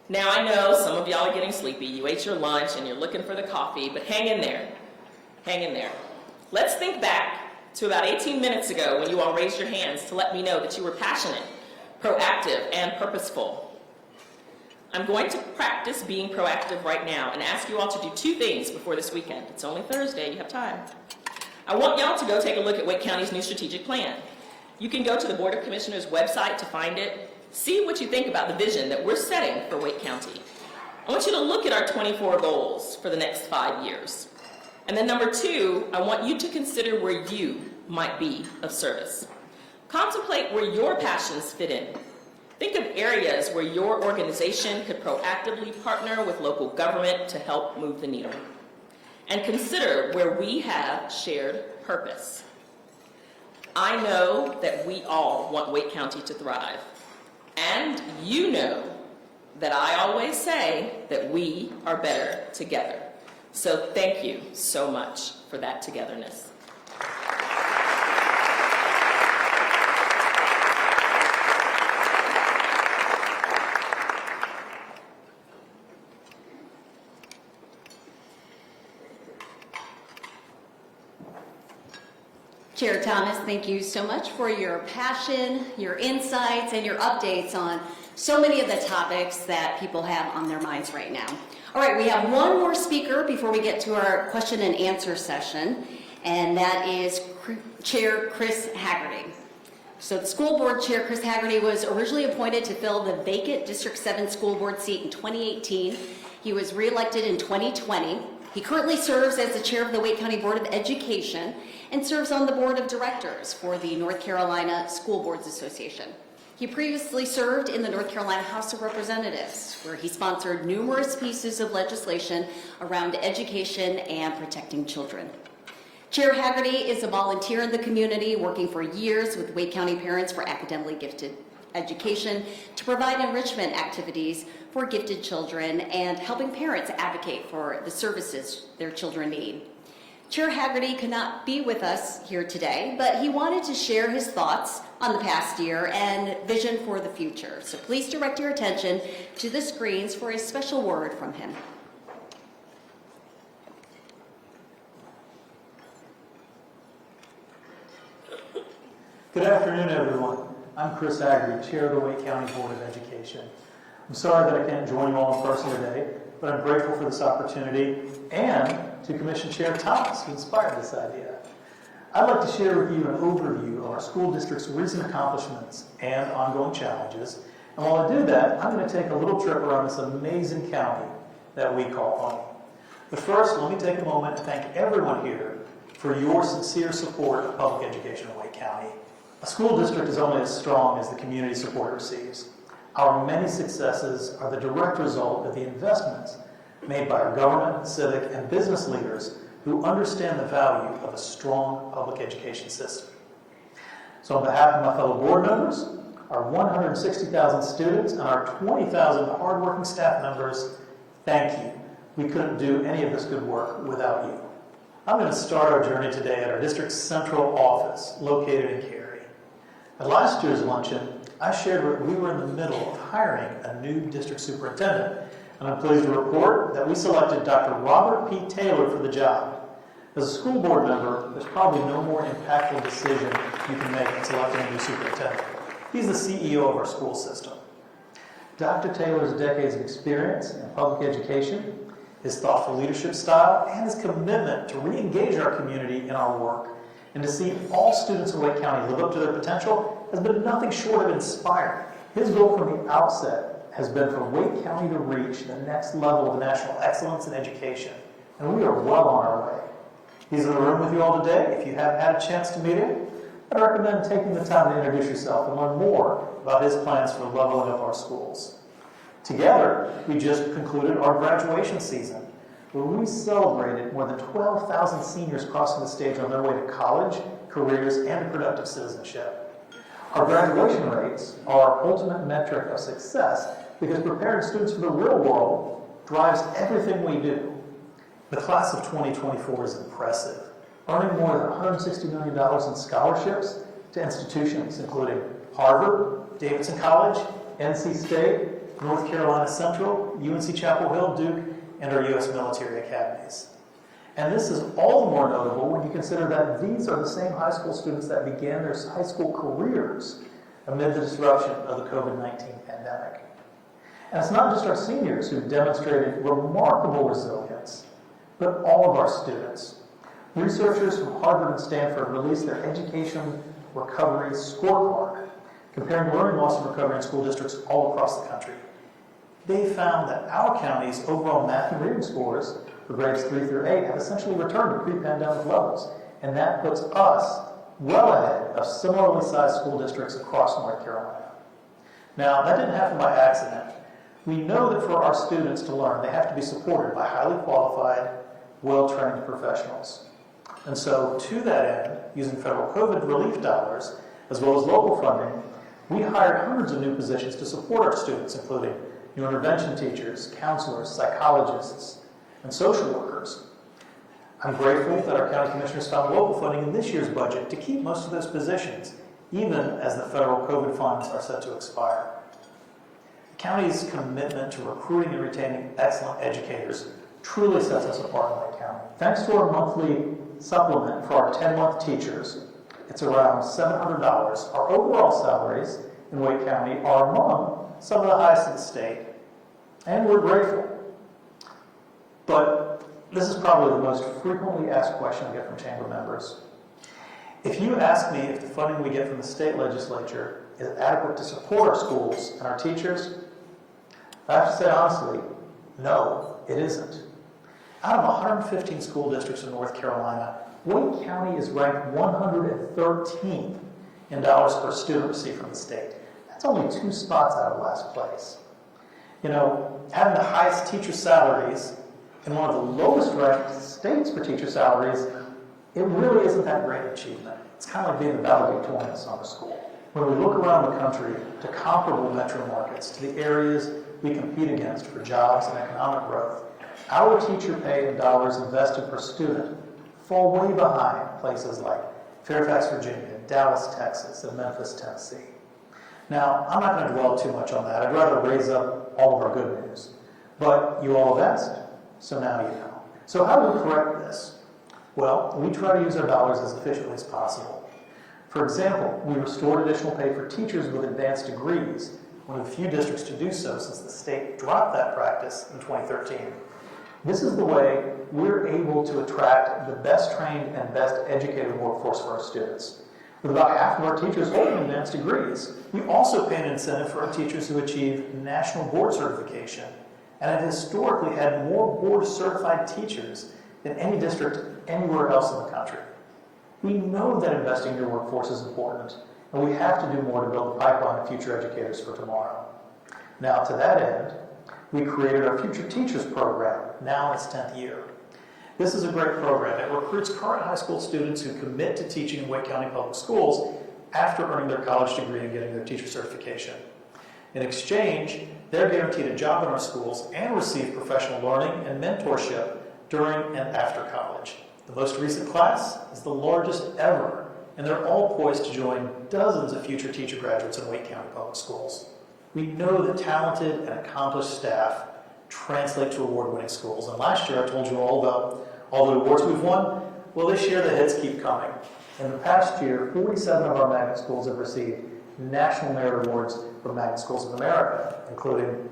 Now I know some of y'all are getting sleepy. You ate your lunch and you're looking for the coffee, but hang in there. Hang in there. Let's think back to about 18 minutes ago when you all raised your hands to let me know that you were passionate, proactive, and purposeful. I'm going to practice being proactive right now and ask you all to do 2 things before this weekend. It's only Thursday, you have time. I want y'all to go take a look at Wake County's new strategic plan. You can go to the Board of Commissioners website to find it. See what you think about the vision that we're setting for Wake County. I want you to look at our 24 goals for the next 5 years. And then number 2, I want you to consider where you might be of service. Contemplate where your passions fit in. Think of areas where your organization could proactively partner with local government to help move the needle. And consider where we have shared purpose. I know that we all want Wake County to thrive. And you know that I always say that we are better together. So thank you so much for that togetherness. Chair Thomas, thank you so much for your passion, your insights, and your updates on so many of the topics that people have on their minds right now. All right, we have one more speaker before we get to our question and answer session, and that is Chair Chris Haggerty. So the school board chair, Chris Haggerty, was originally appointed to fill the vacant District 7 school board seat in 2018. He was reelected in 2020. He currently serves as the chair of the Wake County Board of Education and serves on the board of directors for the North Carolina School Boards Association. He previously served in the North Carolina House of Representatives, where he sponsored numerous pieces of legislation around education and protecting children. Chair Haggerty is a volunteer in the community, working for years with Wake County Parents for Academically Gifted Education to provide enrichment activities for gifted children and helping parents advocate for the services their children need. Chair Haggerty could not be with us here today, but he wanted to share his thoughts on the past year and vision for the future. So please direct your attention to the screens for a special word from him. Good afternoon, everyone. I'm Chris Haggerty, Chair of the Wake County Board of Education. I'm sorry that I can't join you all in person today, but I'm grateful for this opportunity and to Commission Chair Thomas, who inspired this idea. I'd like to share with you an overview of our school district's recent accomplishments and ongoing challenges. And while I do that, I'm going to take a little trip around this amazing county that we call home. But first, let me take a moment to thank everyone here for your sincere support of public education in Wake County. A school district is only as strong as the community support it receives. Our many successes are the direct result of the investments made by our government, civic, and business leaders who understand the value of a strong public education system. So on behalf of my fellow board members, our 160,000 students, and our 20,000 hardworking staff members, thank you. We couldn't do any of this good work without you. I'm going to start our journey today at our district's central office, located in Cary. At last year's luncheon, I shared that we were in the middle of hiring a new district superintendent, and I'm pleased to report that we selected Dr. Robert P. Taylor for the job. As a school board member, there's probably no more impactful decision you can make than selecting a new superintendent. He's the CEO of our school system. Dr. Taylor's decades of experience in public education, his thoughtful leadership style, and his commitment to re-engage our community in our work and to see all students in Wake County live up to their potential has been nothing short of inspiring. His goal from the outset has been for Wake County to reach the next level of national excellence in education, and we are well on our way. He's in the room with you all today. If you haven't had a chance to meet him, I'd recommend taking the time to introduce yourself and learn more about his plans for leveling up our schools. Together, we just concluded our graduation season, where we celebrated more than 12,000 seniors crossing the stage on their way to college, careers, and productive citizenship. Our graduation rates are our ultimate metric of success because preparing students for the real world drives everything we do. The class of 2024 is impressive, earning more than $160 million in scholarships to institutions including Harvard, Davidson College, NC State, North Carolina Central, UNC Chapel Hill, Duke, and our U.S. military academies. And this is all the more notable when you consider that these are the same high school students that began their high school careers amid the disruption of the COVID-19 pandemic. And it's not just our seniors who've demonstrated remarkable resilience, but all of our students. Researchers from Harvard and Stanford released their Education Recovery Scorecard, comparing learning loss and recovery in school districts all across the country. They found that our county's overall math and reading scores for grades 3 through 8 have essentially returned to pre-pandemic levels, and that puts us well ahead of similarly sized school districts across North Carolina. Now, that didn't happen by accident. We know that for our students to learn, they have to be supported by highly qualified, well-trained professionals. And so, to that end, using federal COVID relief dollars, as well as local funding, we hired hundreds of new positions to support our students, including new intervention teachers, counselors, psychologists, and social workers. I'm grateful that our county commissioners found local funding in this year's budget to keep most of those positions, even as the federal COVID funds are set to expire. The county's commitment to recruiting and retaining excellent educators truly sets us apart in Wake County. Thanks to our monthly supplement for our 10-month teachers, it's around $700. Our overall salaries in Wake County are among some of the highest in the state, and we're grateful. But this is probably the most frequently asked question I get from chamber members. If you ask me if the funding we get from the state legislature is adequate to support our schools and our teachers, I have to say honestly, no, it isn't. Out of 115 school districts in North Carolina, Wake County is ranked 113th in dollars per student received from the state. That's only 2 spots out of last place. You know, having the highest teacher salaries in one of the lowest ranked states for teacher salaries, it really isn't that great an achievement. It's kind of like being the valedictorian in summer school. When we look around the country to comparable metro markets, to the areas we compete against for jobs and economic growth, our teacher pay in dollars invested per student fall way behind places like Fairfax, Virginia, Dallas, Texas, and Memphis, Tennessee. Now, I'm not going to dwell too much on that. I'd rather raise up all of our good news. But you all have asked, so now you know. So how do we correct this? Well, we try to use our dollars as efficiently as possible. For example, we restored additional pay for teachers with advanced degrees, one of the few districts to do so since the state dropped that practice in 2013. This is the way we're able to attract the best trained and best educated workforce for our students. With about half of our teachers holding advanced degrees, we also pay an incentive for our teachers who achieve national board certification and have historically had more board certified teachers than any district anywhere else in the country. We know that investing in your workforce is important, and we have to do more to build a pipeline of future educators for tomorrow. Now, to that end, we created our Future Teachers program, now in its 10th year. This is a great program. It recruits current high school students who commit to teaching in Wake County Public Schools after earning their college degree and getting their teacher certification. In exchange, they're guaranteed a job in our schools and receive professional learning and mentorship during and after college. The most recent class is the largest ever, and they're all poised to join dozens of future teacher graduates in Wake County Public Schools. We know that talented and accomplished staff translate to award-winning schools, and last year I told you all about all the awards we've won. Well, this year the hits keep coming. In the past year, 47 of our magnet schools have received National Merit Awards from Magnet Schools of America, including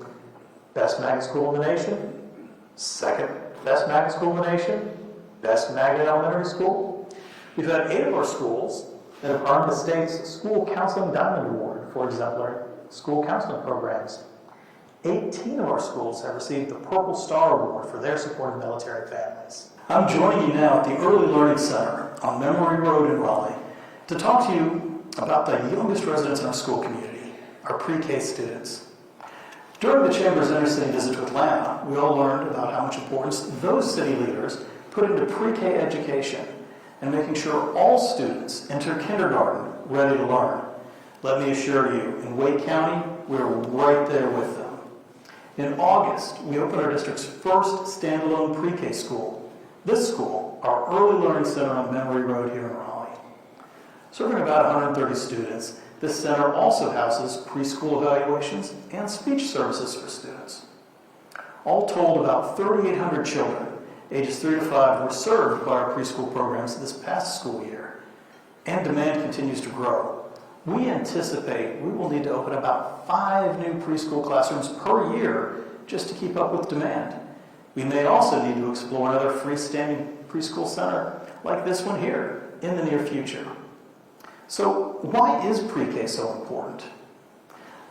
Best Magnet School in the Nation, Second Best Magnet School in the Nation, Best Magnet Elementary School. We've had 8 of our schools that have earned the state's School Counseling Diamond Award for exemplary school counseling programs. 18 of our schools have received the Purple Star Award for their support of military families. I'm joining you now at the Early Learning Center on Memory Road in Raleigh to talk to you about the youngest residents in our school community, our pre-K students. During the Chamber's intercity visit to Atlanta, we all learned about how much importance those city leaders put into pre-K education and making sure all students enter kindergarten ready to learn. Let me assure you, in Wake County, we're right there with them. In August, we opened our district's first standalone pre-K school. This school, our Early Learning Center on Memory Road here in Raleigh. Serving about 130 students, this center also houses preschool evaluations and speech services for students. All told, about 3,800 children, ages 3 to 5, were served by our preschool programs this past school year, and demand continues to grow. We anticipate we will need to open about 5 new preschool classrooms per year just to keep up with demand. We may also need to explore another freestanding preschool center like this one here in the near future. So why is pre-K so important?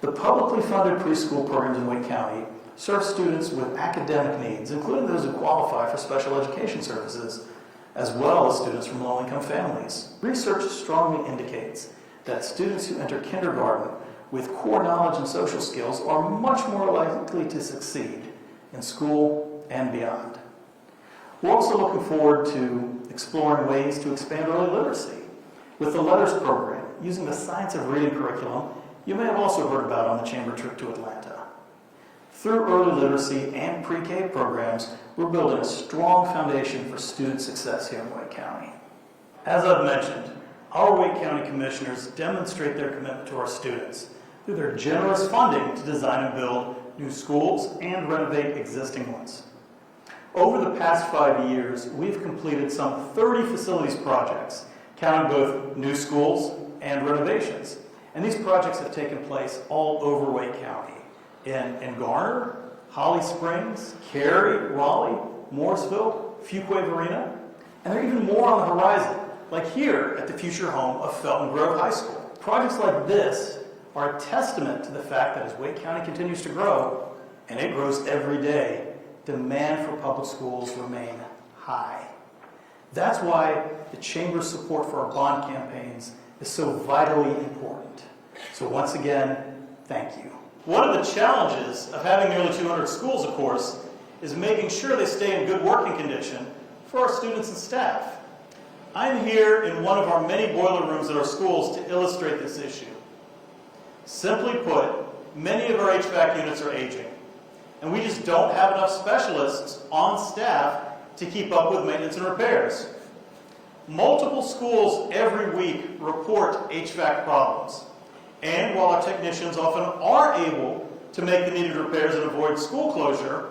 The publicly funded preschool programs in Wake County serve students with academic needs, including those who qualify for special education services, as well as students from low-income families. Research strongly indicates that students who enter kindergarten with core knowledge and social skills are much more likely to succeed in school and beyond. We're also looking forward to exploring ways to expand early literacy. With the Letters program, using the Science of Reading curriculum you may have also heard about on the Chamber trip to Atlanta. Through early literacy and pre-K programs, we're building a strong foundation for student success here in Wake County. As I've mentioned, our Wake County Commissioners demonstrate their commitment to our students through their generous funding to design and build new schools and renovate existing ones. Over the past 5 years, we've completed some 30 facilities projects, counting both new schools and renovations. And these projects have taken place all over Wake County, in Garner, Holly Springs, Cary, Raleigh, Morrisville, Fuquay-Varina, and there are even more on the horizon, like here at the future home of Felton Grove High School. Projects like this are a testament to the fact that as Wake County continues to grow, and it grows every day, demand for public schools remain high. That's why the Chamber's support for our bond campaigns is so vitally important. So once again, thank you. One of the challenges of having nearly 200 schools, of course, is making sure they stay in good working condition for our students and staff. I'm here in one of our many boiler rooms at our schools to illustrate this issue. Simply put, many of our HVAC units are aging, and we just don't have enough specialists on staff to keep up with maintenance and repairs. Multiple schools every week report HVAC problems, and while our technicians often are able to make the needed repairs and avoid school closure,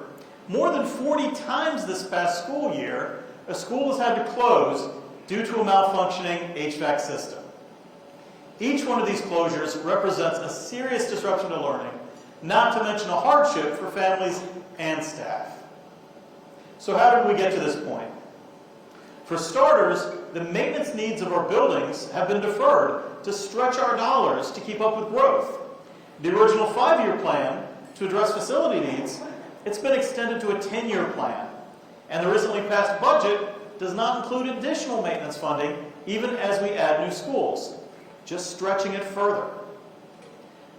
more than 40 times this past school year, a school has had to close due to a malfunctioning HVAC system. Each one of these closures represents a serious disruption to learning, not to mention a hardship for families and staff. So how did we get to this point? For starters, the maintenance needs of our buildings have been deferred to stretch our dollars to keep up with growth. The original 5-year plan to address facility needs, it's been extended to a 10-year plan. And the recently passed budget does not include additional maintenance funding, even as we add new schools, just stretching it further.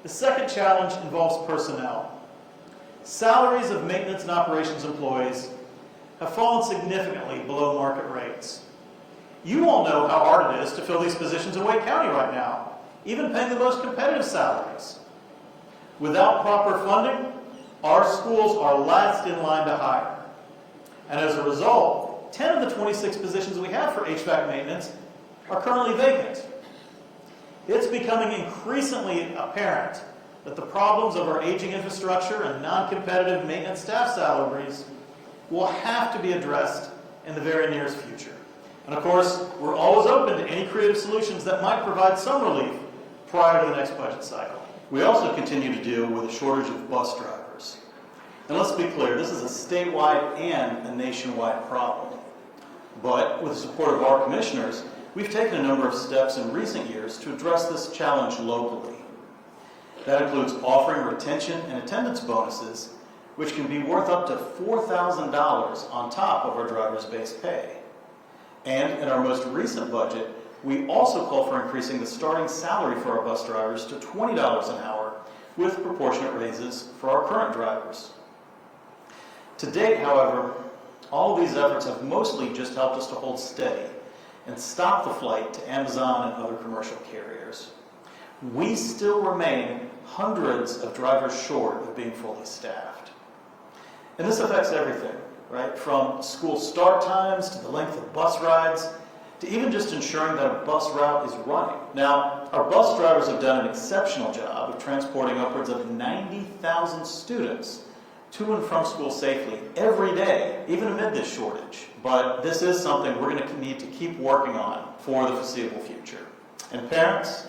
The second challenge involves personnel. Salaries of maintenance and operations employees have fallen significantly below market rates. You all know how hard it is to fill these positions in Wake County right now, even paying the most competitive salaries. Without proper funding, our schools are last in line to hire. And as a result, 10 of the 26 positions we have for HVAC maintenance are currently vacant. It's becoming increasingly apparent that the problems of our aging infrastructure and non-competitive maintenance staff salaries will have to be addressed in the very nearest future. And of course, we're always open to any creative solutions that might provide some relief prior to the next budget cycle. We also continue to deal with a shortage of bus drivers. And let's be clear, this is a statewide and a nationwide problem. But with the support of our commissioners, we've taken a number of steps in recent years to address this challenge locally. That includes offering retention and attendance bonuses, which can be worth up to $4,000 on top of our driver's base pay. And in our most recent budget, we also call for increasing the starting salary for our bus drivers to $20 an hour, with proportionate raises for our current drivers. To date, however, all of these efforts have mostly just helped us to hold steady and stop the flight to Amazon and other commercial carriers. We still remain hundreds of drivers short of being fully staffed. And this affects everything, right? From school start times to the length of bus rides, to even just ensuring that a bus route is running. Now, our bus drivers have done an exceptional job of transporting upwards of 90,000 students to and from school safely every day, even amid this shortage. But this is something we're going to need to keep working on for the foreseeable future. And parents,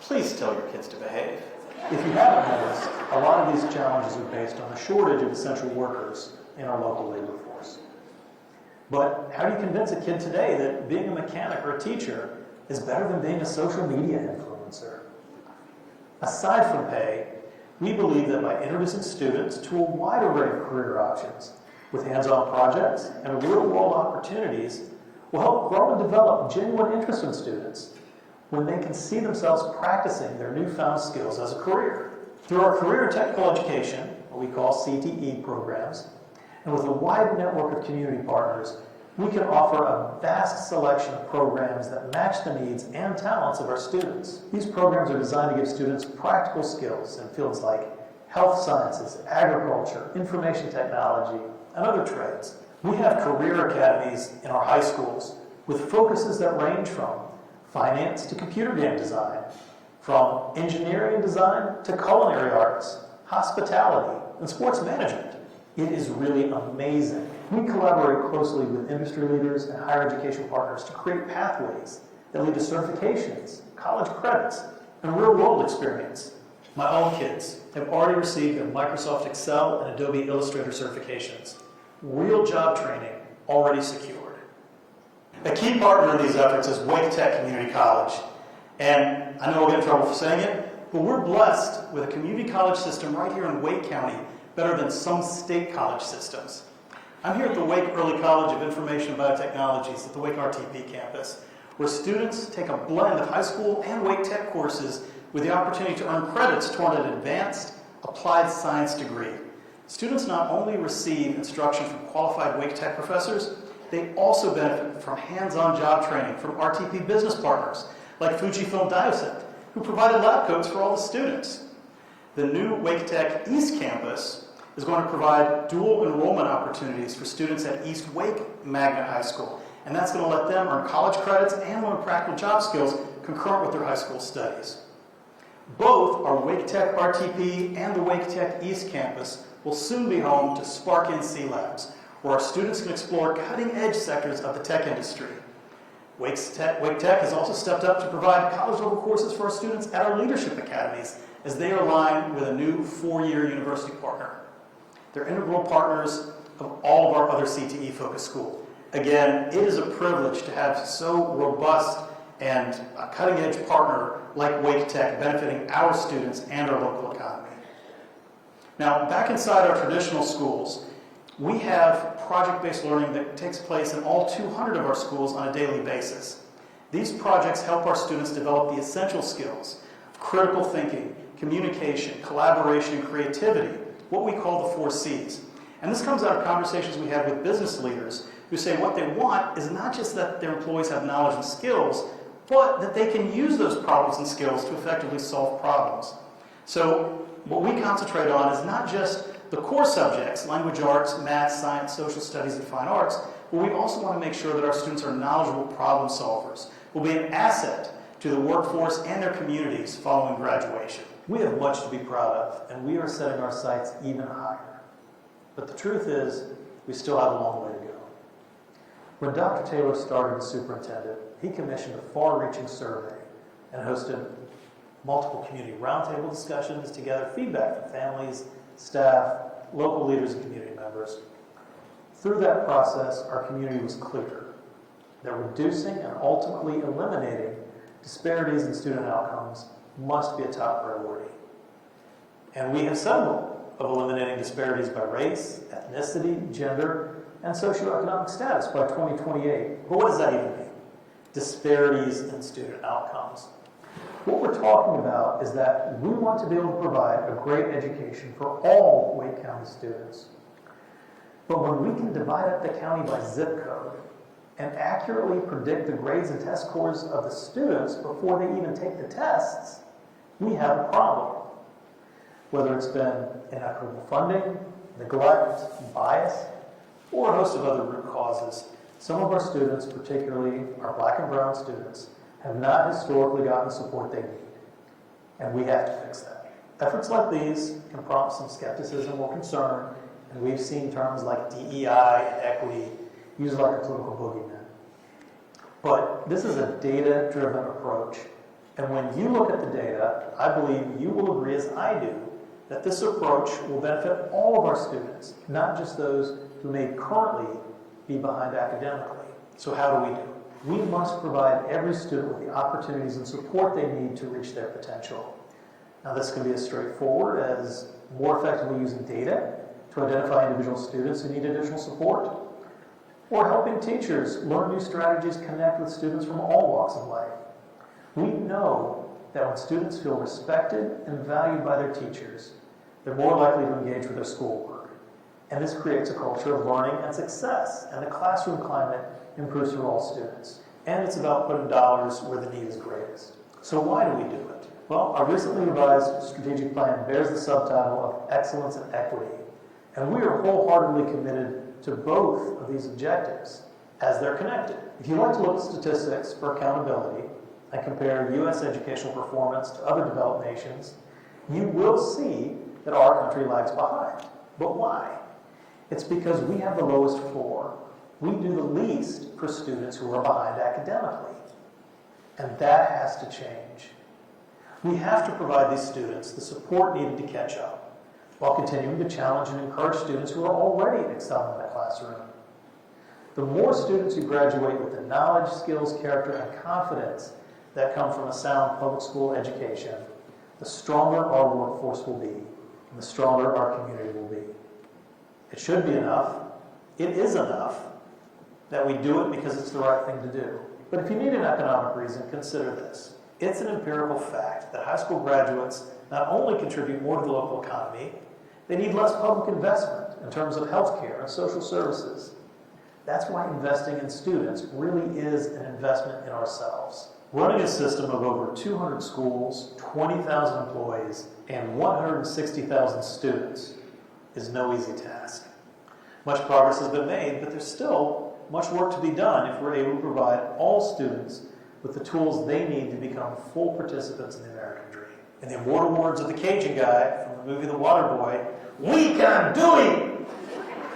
please tell your kids to behave. If you haven't noticed, a lot of these challenges are based on the shortage of essential workers in our local labor force. But how do you convince a kid today that being a mechanic or a teacher is better than being a social media influencer? Aside from pay, we believe that by introducing students to a wide array of career options with hands-on projects and real-world opportunities will help grow and develop genuine interest in students when they can see themselves practicing their newfound skills as a career. Through our career and technical education, what we call CTE programs, and with a wide network of community partners, we can offer a vast selection of programs that match the needs and talents of our students. These programs are designed to give students practical skills in fields like health sciences, agriculture, information technology, and other trades. We have career academies in our high schools with focuses that range from finance to computer game design, from engineering and design to culinary arts, hospitality, and sports management. It is really amazing. We collaborate closely with industry leaders and higher education partners to create pathways that lead to certifications, college credits, and real-world experience. My own kids have already received their Microsoft Excel and Adobe Illustrator certifications. Real job training already secured. A key partner in these efforts is Wake Tech Community College. And I know we'll get in trouble for saying it, but we're blessed with a community college system right here in Wake County, better than some state college systems. I'm here at the Wake Early College of Information and Biotechnologies at the Wake RTP campus, where students take a blend of high school and Wake Tech courses with the opportunity to earn credits toward an advanced applied science degree. Students not only receive instruction from qualified Wake Tech professors, they also benefit from hands-on job training from RTP business partners like Fujifilm Diosynth, who provided lab coats for all the students. The new Wake Tech East Campus is going to provide dual enrollment opportunities for students at East Wake Magnet High School, and that's going to let them earn college credits and learn practical job skills concurrent with their high school studies. Both our Wake Tech RTP and the Wake Tech East Campus will soon be home to Spark NC Labs, where our students can explore cutting-edge sectors of the tech industry. Wake Tech has also stepped up to provide college-level courses for our students at our leadership academies as they align with a new 4-year university partner. They're integral partners of all of our other CTE-focused schools. Again, it is a privilege to have so robust and a cutting-edge partner like Wake Tech benefiting our students and our local economy. Now, back inside our traditional schools, we have project-based learning that takes place in all 200 of our schools on a daily basis. These projects help our students develop the essential skills of critical thinking, communication, collaboration, and creativity, what we call the 4 C's. And this comes out of conversations we had with business leaders who say what they want is not just that their employees have knowledge and skills, but that they can use those problems and skills to effectively solve problems. So what we concentrate on is not just the core subjects, language arts, math, science, social studies, and fine arts, but we also want to make sure that our students are knowledgeable problem solvers, will be an asset to the workforce and their communities following graduation. We have much to be proud of, and we are setting our sights even higher. But the truth is, we still have a long way to go. When Dr. Taylor started as superintendent, he commissioned a far-reaching survey and hosted multiple community roundtable discussions to gather feedback from families, staff, local leaders, and community members. Through that process, our community was clear that reducing and ultimately eliminating disparities in student outcomes must be a top priority. And we have set a goal of eliminating disparities by race, ethnicity, gender, and socioeconomic status by 2028. But what does that even mean? Disparities in student outcomes. What we're talking about is that we want to be able to provide a great education for all Wake County students. But when we can divide up the county by zip code and accurately predict the grades and test scores of the students before they even take the tests, we have a problem. Whether it's been inequitable funding, neglect, bias, or a host of other root causes, some of our students, particularly our Black and brown students, have not historically gotten the support they need. And we have to fix that. Efforts like these can prompt some skepticism or concern, and we've seen terms like DEI and equity used like a political boogeyman. But this is a data-driven approach. And when you look at the data, I believe you will agree, as I do, that this approach will benefit all of our students, not just those who may currently be behind academically. So how do we do it? We must provide every student with the opportunities and support they need to reach their potential. Now, this can be as straightforward as more effectively using data to identify individual students who need additional support, or helping teachers learn new strategies, connect with students from all walks of life. We know that when students feel respected and valued by their teachers, they're more likely to engage with their schoolwork. And this creates a culture of learning and success, and the classroom climate improves for all students. And it's about putting dollars where the need is greatest. So why do we do it? Well, our recently revised strategic plan bears the subtitle of Excellence and Equity, and we are wholeheartedly committed to both of these objectives as they're connected. If you like to look at statistics for accountability and compare U.S. educational performance to other developed nations, you will see that our country lags behind. But why? It's because we have the lowest floor. We do the least for students who are behind academically. And that has to change. We have to provide these students the support needed to catch up, while continuing to challenge and encourage students who are already excelling in the classroom. The more students who graduate with the knowledge, skills, character, and confidence that come from a sound public school education, the stronger our workforce will be, and the stronger our community will be. It should be enough. It is enough that we do it because it's the right thing to do. But if you need an economic reason, consider this. It's an empirical fact that high school graduates not only contribute more to the local economy, they need less public investment in terms of health care and social services. That's why investing in students really is an investment in ourselves. Running a system of over 200 schools, 20,000 employees, and 160,000 students is no easy task. Much progress has been made, but there's still much work to be done if we're able to provide all students with the tools they need to become full participants in the American dream. In the immortal words of the Cajun guy from the movie The Water Boy, we can do it!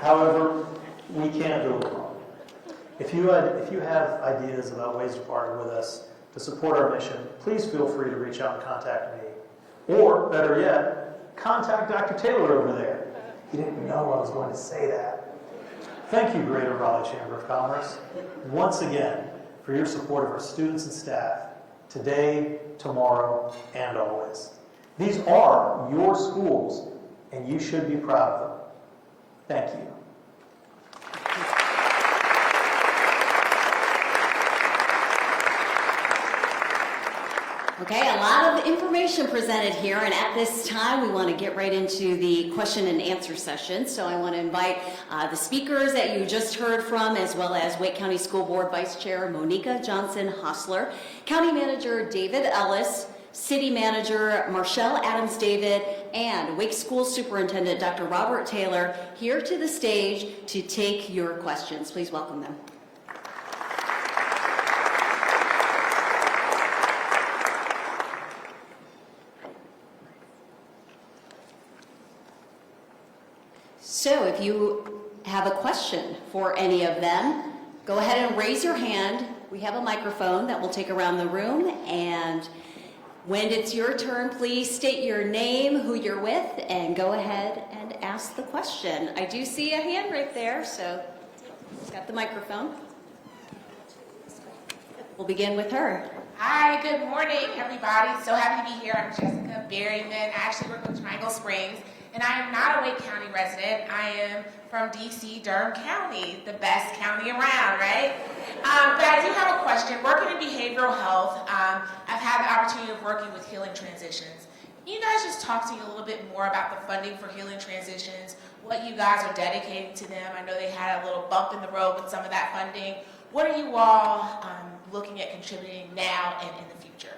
However, we can't do it alone. If you have ideas about ways to partner with us to support our mission, please feel free to reach out and contact me. Or, better yet, contact Dr. Taylor over there. He didn't know I was going to say that. Thank you, Greater Raleigh Chamber of Commerce, once again, for your support of our students and staff, today, tomorrow, and always. These are your schools, and you should be proud of them. Thank you. Okay, a lot of information presented here, and at this time, we want to get right into the question and answer session. So I want to invite the speakers that you just heard from, as well as Wake County School Board Vice Chair Monica Johnson-Hostler, County Manager David Ellis, City Manager Marshall Adams-David, and Wake School Superintendent Dr. Robert Taylor here to the stage to take your questions. Please welcome them. So if you have a question for any of them, go ahead and raise your hand. We have a microphone that will take around the room, and when it's your turn, please state your name, who you're with, and go ahead and ask the question. I do see a hand right there, so got the microphone. We'll begin with her. Hi, good morning, everybody. So happy to be here. I'm Jessica Berryman. I actually work with Triangle Springs, and I am not a Wake County resident. I am from DC, Durham County, the best county around, right? But I do have a question. Working in behavioral health, I've had the opportunity of working with healing transitions. Can you guys just talk to me a little bit more about the funding for healing transitions, what you guys are dedicating to them? I know they had a little bump in the road with some of that funding. What are you all looking at contributing now and in the future?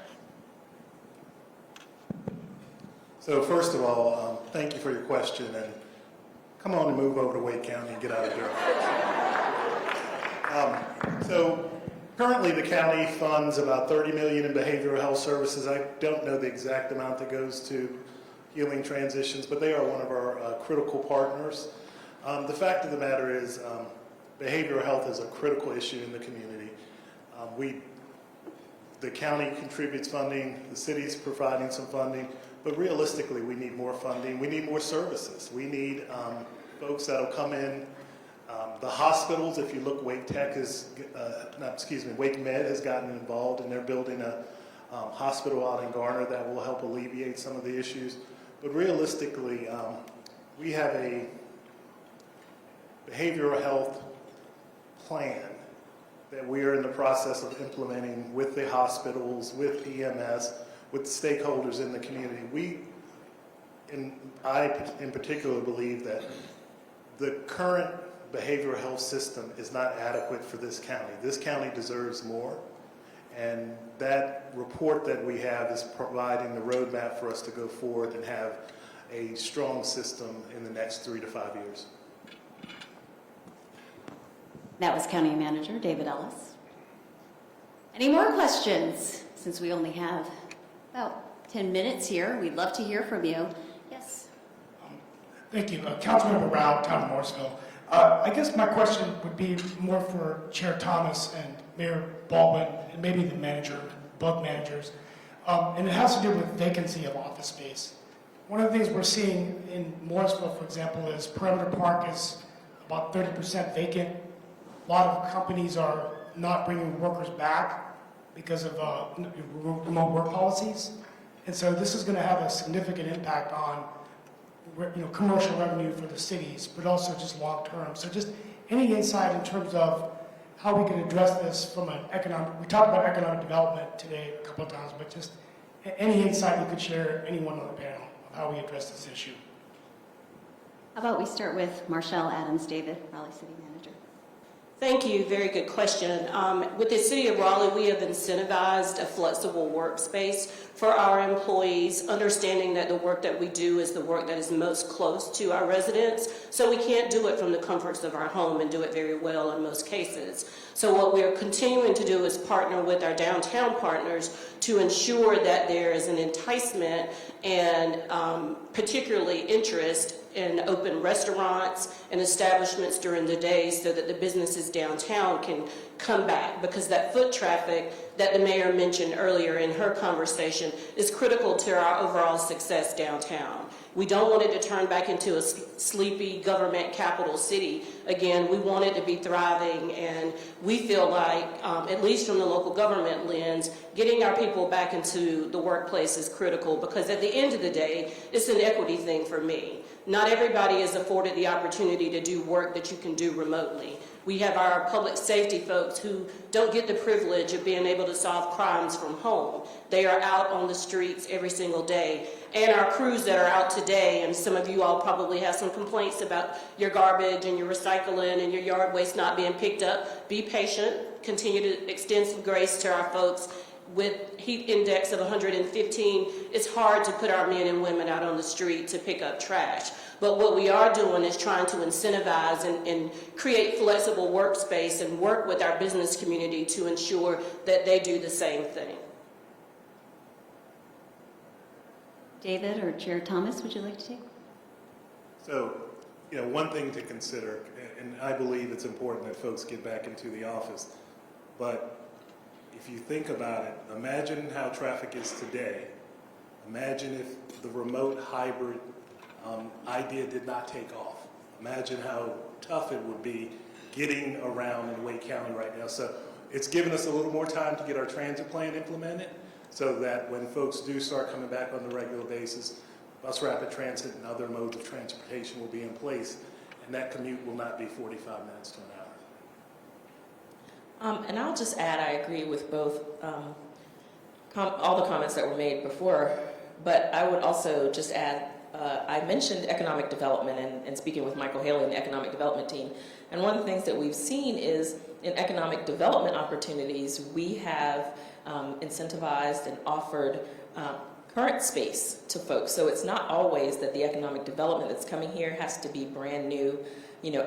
So first of all, thank you for your question, and come on and move over to Wake County and get out of Durham. So currently the county funds about $30 million in behavioral health services. I don't know the exact amount that goes to healing transitions, but they are one of our critical partners. The fact of the matter is behavioral health is a critical issue in the community. The county contributes funding, the city's providing some funding, but realistically we need more funding, we need more services. We need folks that'll come in. The hospitals, if you look, Wake Med has gotten involved, and they're building a hospital out in Garner that will help alleviate some of the issues. But realistically, we have a behavioral health plan that we are in the process of implementing with the hospitals, with EMS, with stakeholders in the community. I in particular believe that the current behavioral health system is not adequate for this county. This county deserves more, and that report that we have is providing the roadmap for us to go forward and have a strong system in the next 3 to 5 years. That was County Manager David Ellis. Any more questions? Since we only have about 10 minutes here, we'd love to hear from you. Yes. Thank you. Councilmember Rao, Town of Morrisville. I guess my question would be more for Chair Thomas and Mayor Baldwin, and maybe the manager, both managers. And it has to do with vacancy of office space. One of the things we're seeing in Morrisville, for example, is Perimeter Park is about 30% vacant. A lot of companies are not bringing workers back because of remote work policies. And so this is going to have a significant impact on commercial revenue for the cities, but also just long term. So just any insight in terms of how we can address this from an economic, we talked about economic development today a couple of times, but just any insight you could share, anyone on the panel, of how we address this issue. How about we start with Marshall Adams-David, Raleigh City Manager. Thank you. Very good question. With the City of Raleigh, we have incentivized a flexible workspace for our employees, understanding that the work that we do is the work that is most close to our residents. So we can't do it from the comforts of our home and do it very well in most cases. So what we're continuing to do is partner with our downtown partners to ensure that there is an enticement and particularly interest in open restaurants and establishments during the day so that the businesses downtown can come back, because that foot traffic that the mayor mentioned earlier in her conversation is critical to our overall success downtown. We don't want it to turn back into a sleepy government capital city. Again, we want it to be thriving, and we feel like, at least from the local government lens, getting our people back into the workplace is critical, because at the end of the day, it's an equity thing for me. Not everybody is afforded the opportunity to do work that you can do remotely. We have our public safety folks who don't get the privilege of being able to solve crimes from home. They are out on the streets every single day. And our crews that are out today, and some of you all probably have some complaints about your garbage and your recycling and your yard waste not being picked up. Be patient. Continue to extend some grace to our folks. With heat index of 115, it's hard to put our men and women out on the street to pick up trash. But what we are doing is trying to incentivize and create flexible workspace and work with our business community to ensure that they do the same thing. David or Chair Thomas, would you like to take? So, one thing to consider, and I believe it's important that folks get back into the office, but if you think about it, imagine how traffic is today. Imagine if the remote hybrid idea did not take off. Imagine how tough it would be getting around in Wake County right now. So it's given us a little more time to get our transit plan implemented so that when folks do start coming back on a regular basis, bus rapid transit and other modes of transportation will be in place, and that commute will not be 45 minutes to an hour. And I'll just add, I agree with both, all the comments that were made before, but I would also just add, I mentioned economic development and speaking with Michael Haley and the economic development team. And one of the things that we've seen is in economic development opportunities, we have incentivized and offered current space to folks. So it's not always that the economic development that's coming here has to be brand new,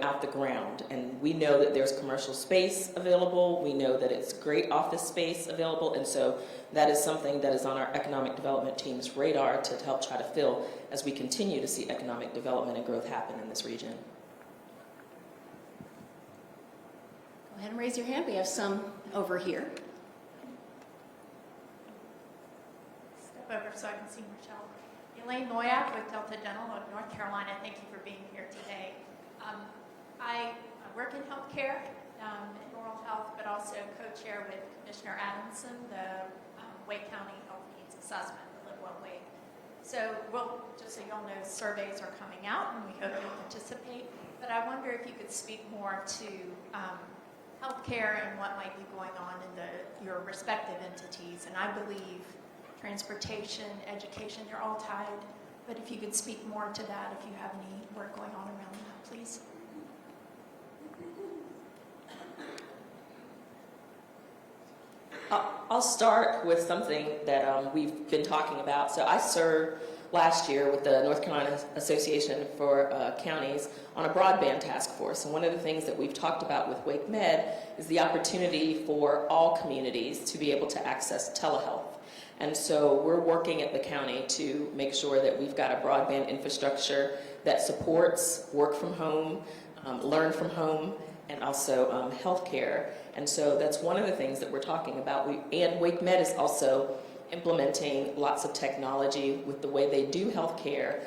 out the ground. And we know that there's commercial space available. We know that it's great office space available. And so that is something that is on our economic development team's radar to help try to fill as we continue to see economic development and growth happen in this region. Go ahead and raise your hand. We have some over here. Step over so I can see Michelle. Elaine Noyak with Delta Dental of North Carolina. Thank you for being here today. I work in healthcare, in oral health, but also co-chair with Commissioner Adamson, the Wake County Health Needs Assessment, the Live Well Wake. So just so you all know, surveys are coming out and we hope you'll participate. But I wonder if you could speak more to healthcare and what might be going on in your respective entities. And I believe transportation, education, they're all tied. But if you could speak more to that, if you have any work going on around that, please. I'll start with something that we've been talking about. So I served last year with the North Carolina Association for Counties on a broadband task force. And one of the things that we've talked about with Wake Med is the opportunity for all communities to be able to access telehealth. And so we're working at the county to make sure that we've got a broadband infrastructure that supports work from home, learn from home, and also healthcare. And so that's one of the things that we're talking about. And Wake Med is also implementing lots of technology with the way they do healthcare,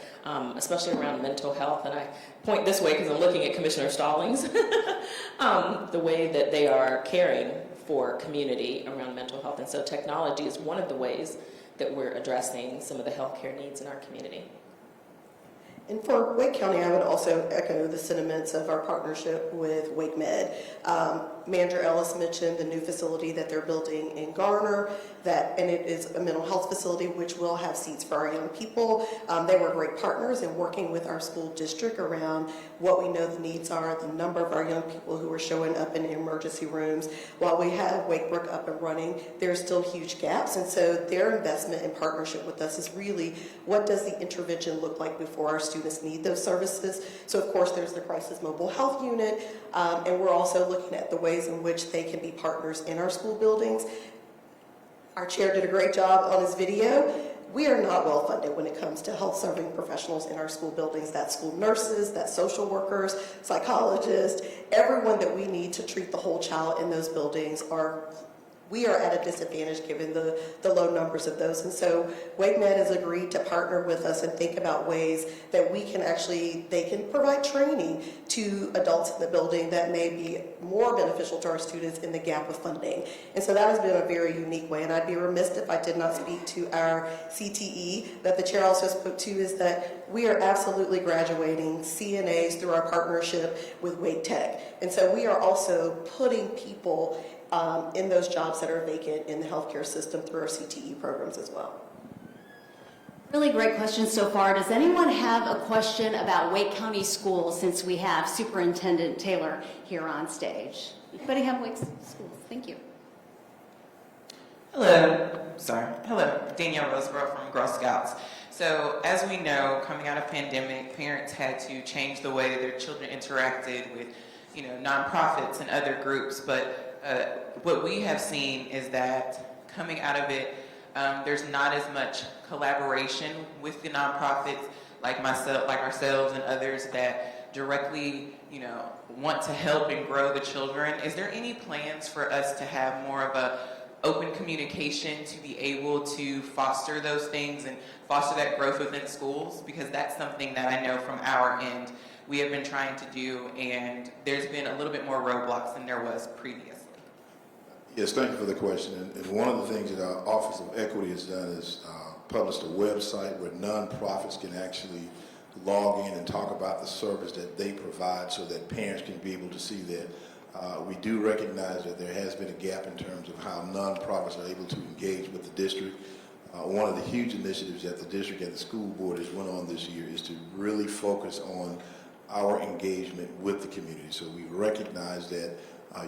especially around mental health. And I point this way because I'm looking at Commissioner Stallings, the way that they are caring for community around mental health. And so technology is one of the ways that we're addressing some of the healthcare needs in our community. And for Wake County, I would also echo the sentiments of our partnership with Wake Med. Manager Ellis mentioned the new facility that they're building in Garner, and it is a mental health facility which will have seats for our young people. They were great partners in working with our school district around what we know the needs are, the number of our young people who are showing up in emergency rooms. While we have Wakebrook up and running, there are still huge gaps, and so their investment in partnership with us is really what does the intervention look like before our students need those services. So of course there's the Crisis Mobile Health Unit, and we're also looking at the ways in which they can be partners in our school buildings. Our chair did a great job on his video. We are not well funded when it comes to health serving professionals in our school buildings. That's school nurses, that's social workers, psychologists, everyone that we need to treat the whole child in those buildings we are at a disadvantage given the low numbers of those. And so Wake Med has agreed to partner with us and think about ways that they can provide training to to adults in the building that may be more beneficial to our students in the gap of funding. And so that has been a very unique way, and I'd be remiss if I did not speak to our CTE that the chair also spoke to, is that we are absolutely graduating CNAs through our partnership with Wake Tech. And so we are also putting people in those jobs that are vacant in the healthcare system through our CTE programs as well. Really great questions so far. Does anyone have a question about Wake County Schools, since we have Superintendent Taylor here on stage? Anybody have Wake Schools? Thank you. Hello, Danielle Roseborough from Girl Scouts. So as we know, coming out of pandemic, parents had to change the way their children interacted with, nonprofits and other groups. But what we have seen is that coming out of it, there's not as much collaboration with the nonprofits like ourselves and others that directly, want to help and grow the children. Is there any plans for us to have more of a open communication to be able to foster those things and foster that growth within schools? Because that's something that I know from our end we have been trying to do, and there's been a little bit more roadblocks than there was previously. Yes, thank you for the question. And one of the things that our Office of Equity has done is published a website where nonprofits can actually log in and talk about the service that they provide so that parents can be able to see that. We do recognize that there has been a gap in terms of how nonprofits are able to engage with the district. One of the huge initiatives that the district and the school board has went on this year is to really focus on our engagement with the community. So we recognize that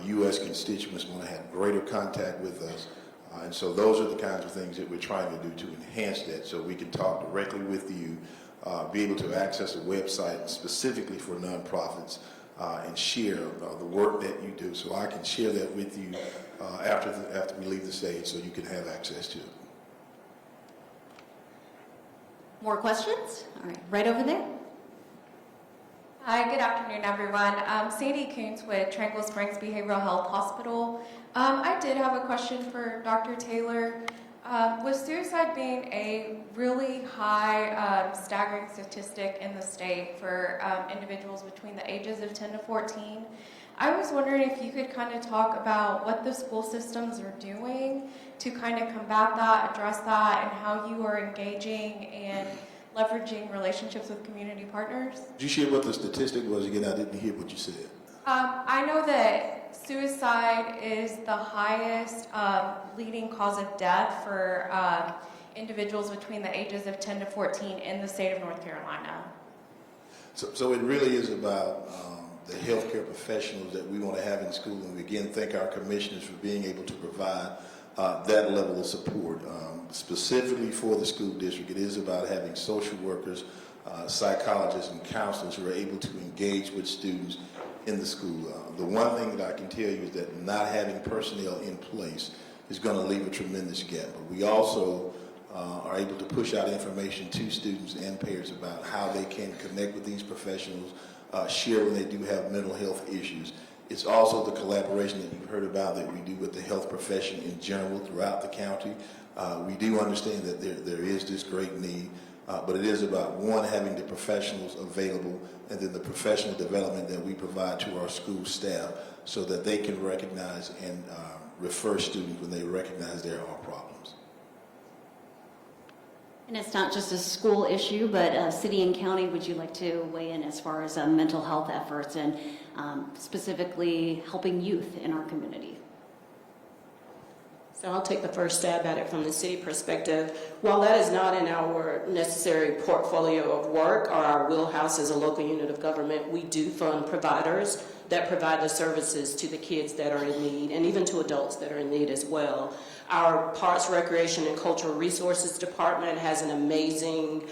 U.S. constituents want to have greater contact with us. And so those are the kinds of things that we're trying to do to enhance that, so we can talk directly with you, be able to access a website specifically for nonprofits, and share the work that you do. So I can share that with you after we leave the stage, so you can have access to it. More questions? All right, right over there. Hi, good afternoon, everyone. Sandy Coons with Tranquil Springs Behavioral Health Hospital. I did have a question for Dr. Taylor. With suicide being a really high, staggering statistic in the state for individuals between the ages of 10 to 14, I was wondering if you could kind of talk about what the school systems are doing to kind of combat that, address that, and how you are engaging and leveraging relationships with community partners. Did you share what the statistic was again? I didn't hear what you said. I know that suicide is the highest leading cause of death for individuals between the ages of 10 to 14 in the state of North Carolina. So it really is about the healthcare professionals that we want to have in school, and we again thank our commissioners for being able to provide that level of support. Specifically for the school district, it is about having social workers, psychologists, and counselors who are able to engage with students in the school. The one thing that I can tell you is that not having personnel in place is going to leave a tremendous gap. But we also are able to push out information to students and parents about how they can connect with these professionals, share when they do have mental health issues. It's also the collaboration that you've heard about that we do with the health profession in general throughout the county. We do understand that there is this great need, but it is about, one, having the professionals available, and then the professional development that we provide to our school staff so that they can recognize and refer students when they recognize there are problems. And it's not just a school issue, but city and county, would you like to weigh in as far as mental health efforts and specifically helping youth in our community? So I'll take the first stab at it from the city perspective. While that is not in our necessary portfolio of work or our wheelhouse as a local unit of government, we do fund providers that provide the services to the kids that are in need and even to adults that are in need as well. Our Parks, Recreation, and Cultural Resources Department has an amazing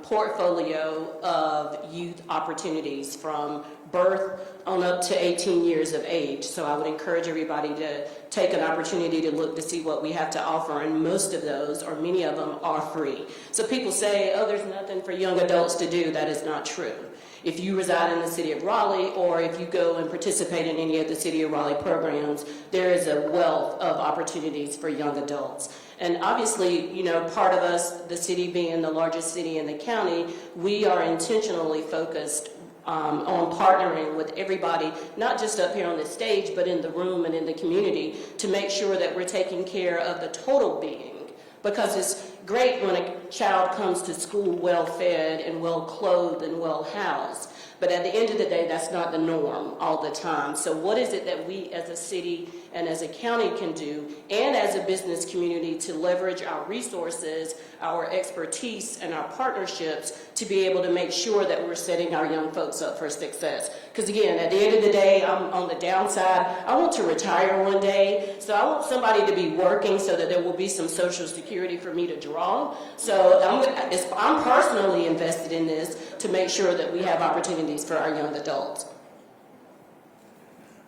portfolio of youth opportunities from birth on up to 18 years of age. So I would encourage everybody to take an opportunity to look to see what we have to offer, and most of those, or many of them, are free. So people say, oh, there's nothing for young adults to do. That is not true. If you reside in the city of Raleigh, or if you go and participate in any of the city of Raleigh programs, there is a wealth of opportunities for young adults. And obviously, you know, part of us, the city being the largest city in the county, we are intentionally focused on partnering with everybody, not just up here on the stage, but in the room and in the community, to make sure that we're taking care of the total being. Because it's great when a child comes to school well-fed and well-clothed and well-housed, but at the end of the day, that's not the norm all the time. So what is it that we as a city and as a county can do, and as a business community, to leverage our resources, our expertise, and our partnerships to be able to make sure that we're setting our young folks up for success? Because again, at the end of the day, I'm on the downside. I want to retire one day, so I want somebody to be working so that there will be some Social Security for me to draw. So I'm personally invested in this to make sure that we have opportunities for our young adults.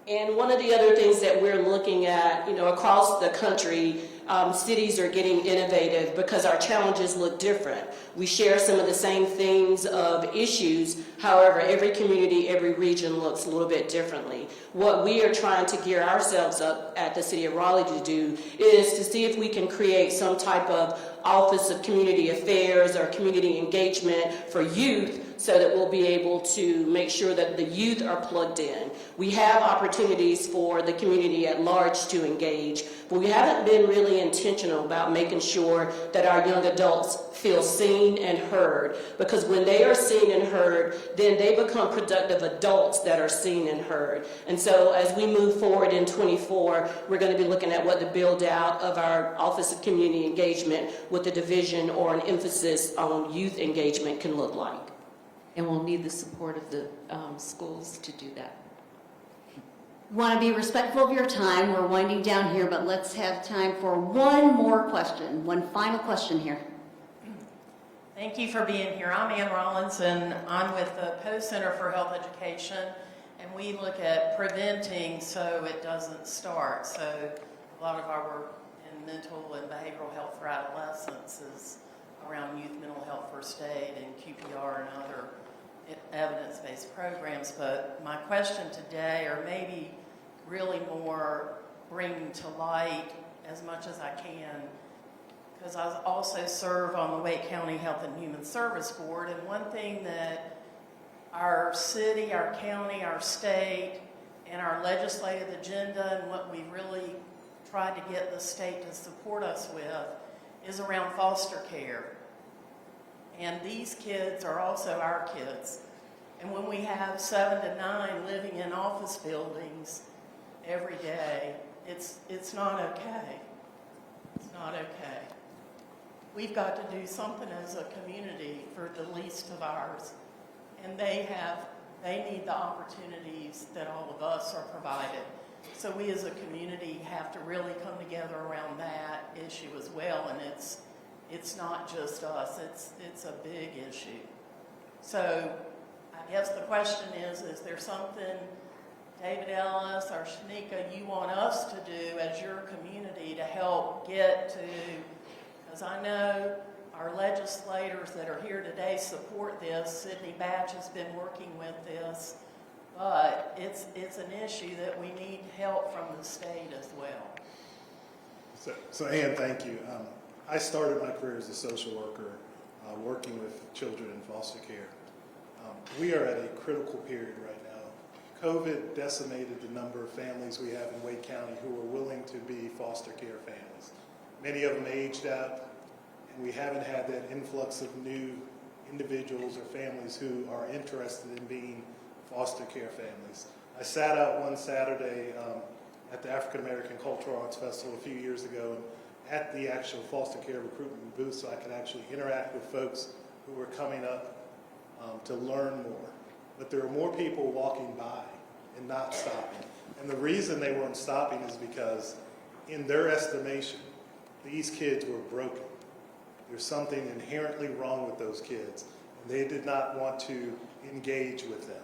And one of the other things that we're looking at, across the country, cities are getting innovative because our challenges look different. We share some of the same things of issues, however, every community, every region looks a little bit differently. What we are trying to gear ourselves up at the City of Raleigh to do is to see if we can create some type of Office of Community Affairs or community engagement for youth, so that we'll be able to make sure that the youth are plugged in. We have opportunities for the community at large to engage, but we haven't been really intentional about making sure that our young adults feel seen and heard, because when they are seen and heard, then they become productive adults that are seen and heard. And so as we move forward in 24, we're going to be looking at what the build out of our Office of Community Engagement with a division or an emphasis on youth engagement can look like. And we'll need the support of the schools to do that. Want to be respectful of your time. We're winding down here, but let's have time for one more question, one final question here. Thank you for being here. I'm Ann Rollins, and I'm with the Post Center for Health Education, and we look at preventing so it doesn't start. So a lot of our work in mental and behavioral health for adolescents is around youth mental health first aid and QPR and other evidence-based programs. But my question today, or maybe really more bringing to light as much as I can, because I also serve on the Wake County Health and Human Service Board, and one thing that our city, our county, our state, and our legislative agenda, and what we really tried to get the state to support us with, is around foster care. And these kids are also our kids. And when we have 7 to 9 living in office buildings every day, it's not okay. It's not okay. We've got to do something as a community for the least of ours. And they need the opportunities that all of us are provided. So we as a community have to really come together around that issue as well. And it's not just us, it's a big issue. So I guess the question is there something, David Ellis or Shanika, you want us to do as your community to help get to, because I know our legislators that are here today support this. Sydney Batch has been working with this, but it's an issue that we need help from the state as well. So Ann, thank you. I started my career as a social worker, working with children in foster care. We are at a critical period right now. COVID decimated the number of families we have in Wake County who are willing to be foster care families. Many of them aged out, and we haven't had that influx of new individuals or families who are interested in being foster care families. I sat out one Saturday at the African American Cultural Arts Festival a few years ago, and at the actual foster care recruitment booth, so I could actually interact with folks who were coming up to learn more. But there were more people walking by and not stopping. And the reason they weren't stopping is because, in their estimation, these kids were broken. There's something inherently wrong with those kids, and they did not want to engage with them.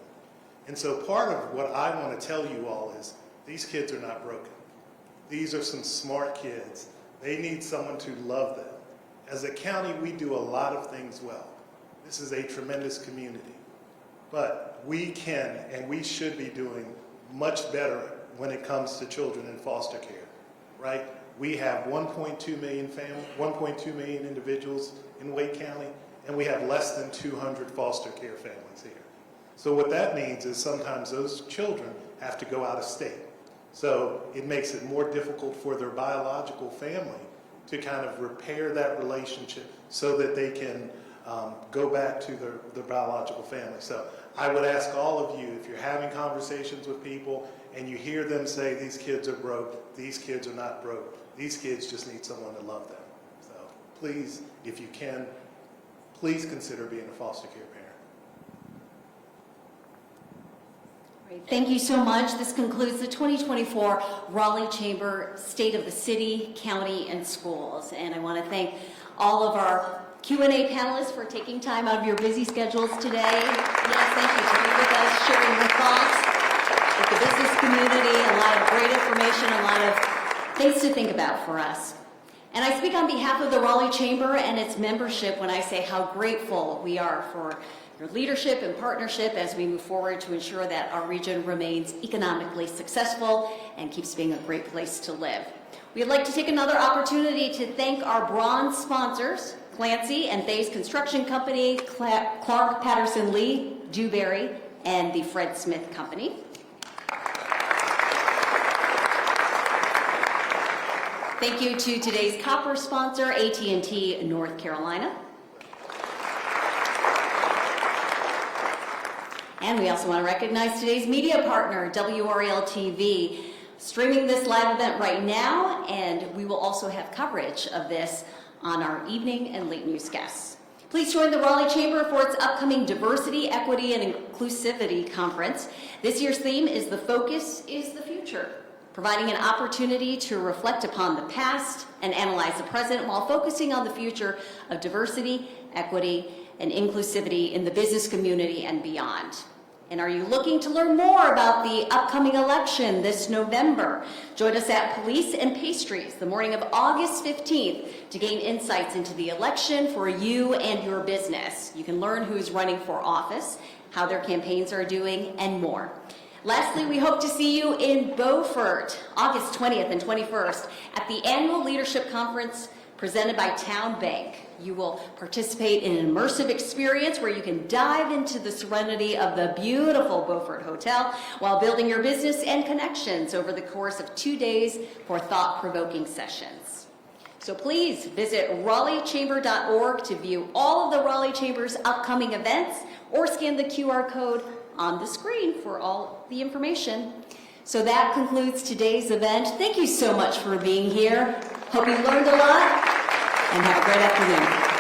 And so part of what I want to tell you all is, these kids are not broken. These are some smart kids. They need someone to love them. As a county, we do a lot of things well. This is a tremendous community. But we can and we should be doing much better when it comes to children in foster care, right? We have 1.2 million individuals in Wake County, and we have less than 200 foster care families here. So what that means is sometimes those children have to go out of state. So it makes it more difficult for their biological family to kind of repair that relationship so that they can go back to their biological family. So I would ask all of you, if you're having conversations with people and you hear them say these kids are broke, these kids are not broke, these kids just need someone to love them. So please, if you can, please consider being a foster care parent. Thank you so much. This concludes the 2024 Raleigh Chamber State of the City, County, and Schools. And I want to thank all of our Q&A panelists for taking time out of your busy schedules today. Yes, thank you for being with us, sharing your thoughts with the business community, a lot of great information, a lot of things to think about for us. And I speak on behalf of the Raleigh Chamber and its membership when I say how grateful we are for your leadership and partnership as we move forward to ensure that our region remains economically successful and keeps being a great place to live. We'd like to take another opportunity to thank our bronze sponsors, Clancy and Thays Construction Company, Clark Patterson Lee, Dewberry, and the Fred Smith Company. Thank you to today's copper sponsor, AT&T North Carolina. And we also want to recognize today's media partner, WRL TV, streaming this live event right now, and we will also have coverage of this on our evening and late news guests. Please join the Raleigh Chamber for its upcoming Diversity, Equity, and Inclusivity Conference. This year's theme is "The Focus is the Future," providing an opportunity to reflect upon the past and analyze the present while focusing on the future of diversity, equity, and inclusivity in the business community and beyond. And are you looking to learn more about the upcoming election this November? Join us at Police and Pastries the morning of August 15th to gain insights into the election for you and your business. You can learn who's running for office, how their campaigns are doing, and more. Lastly, we hope to see you in Beaufort, August 20th and 21st at the annual Leadership Conference presented by Town Bank. You will participate in an immersive experience where you can dive into the serenity of the beautiful Beaufort Hotel while building your business and connections over the course of 2 days for thought-provoking sessions. So please visit RaleighChamber.org to view all of the Raleigh Chamber's upcoming events or scan the QR code on the screen for all the information. So that concludes today's event. Thank you so much for being here. Hope you learned a lot, and have a great afternoon.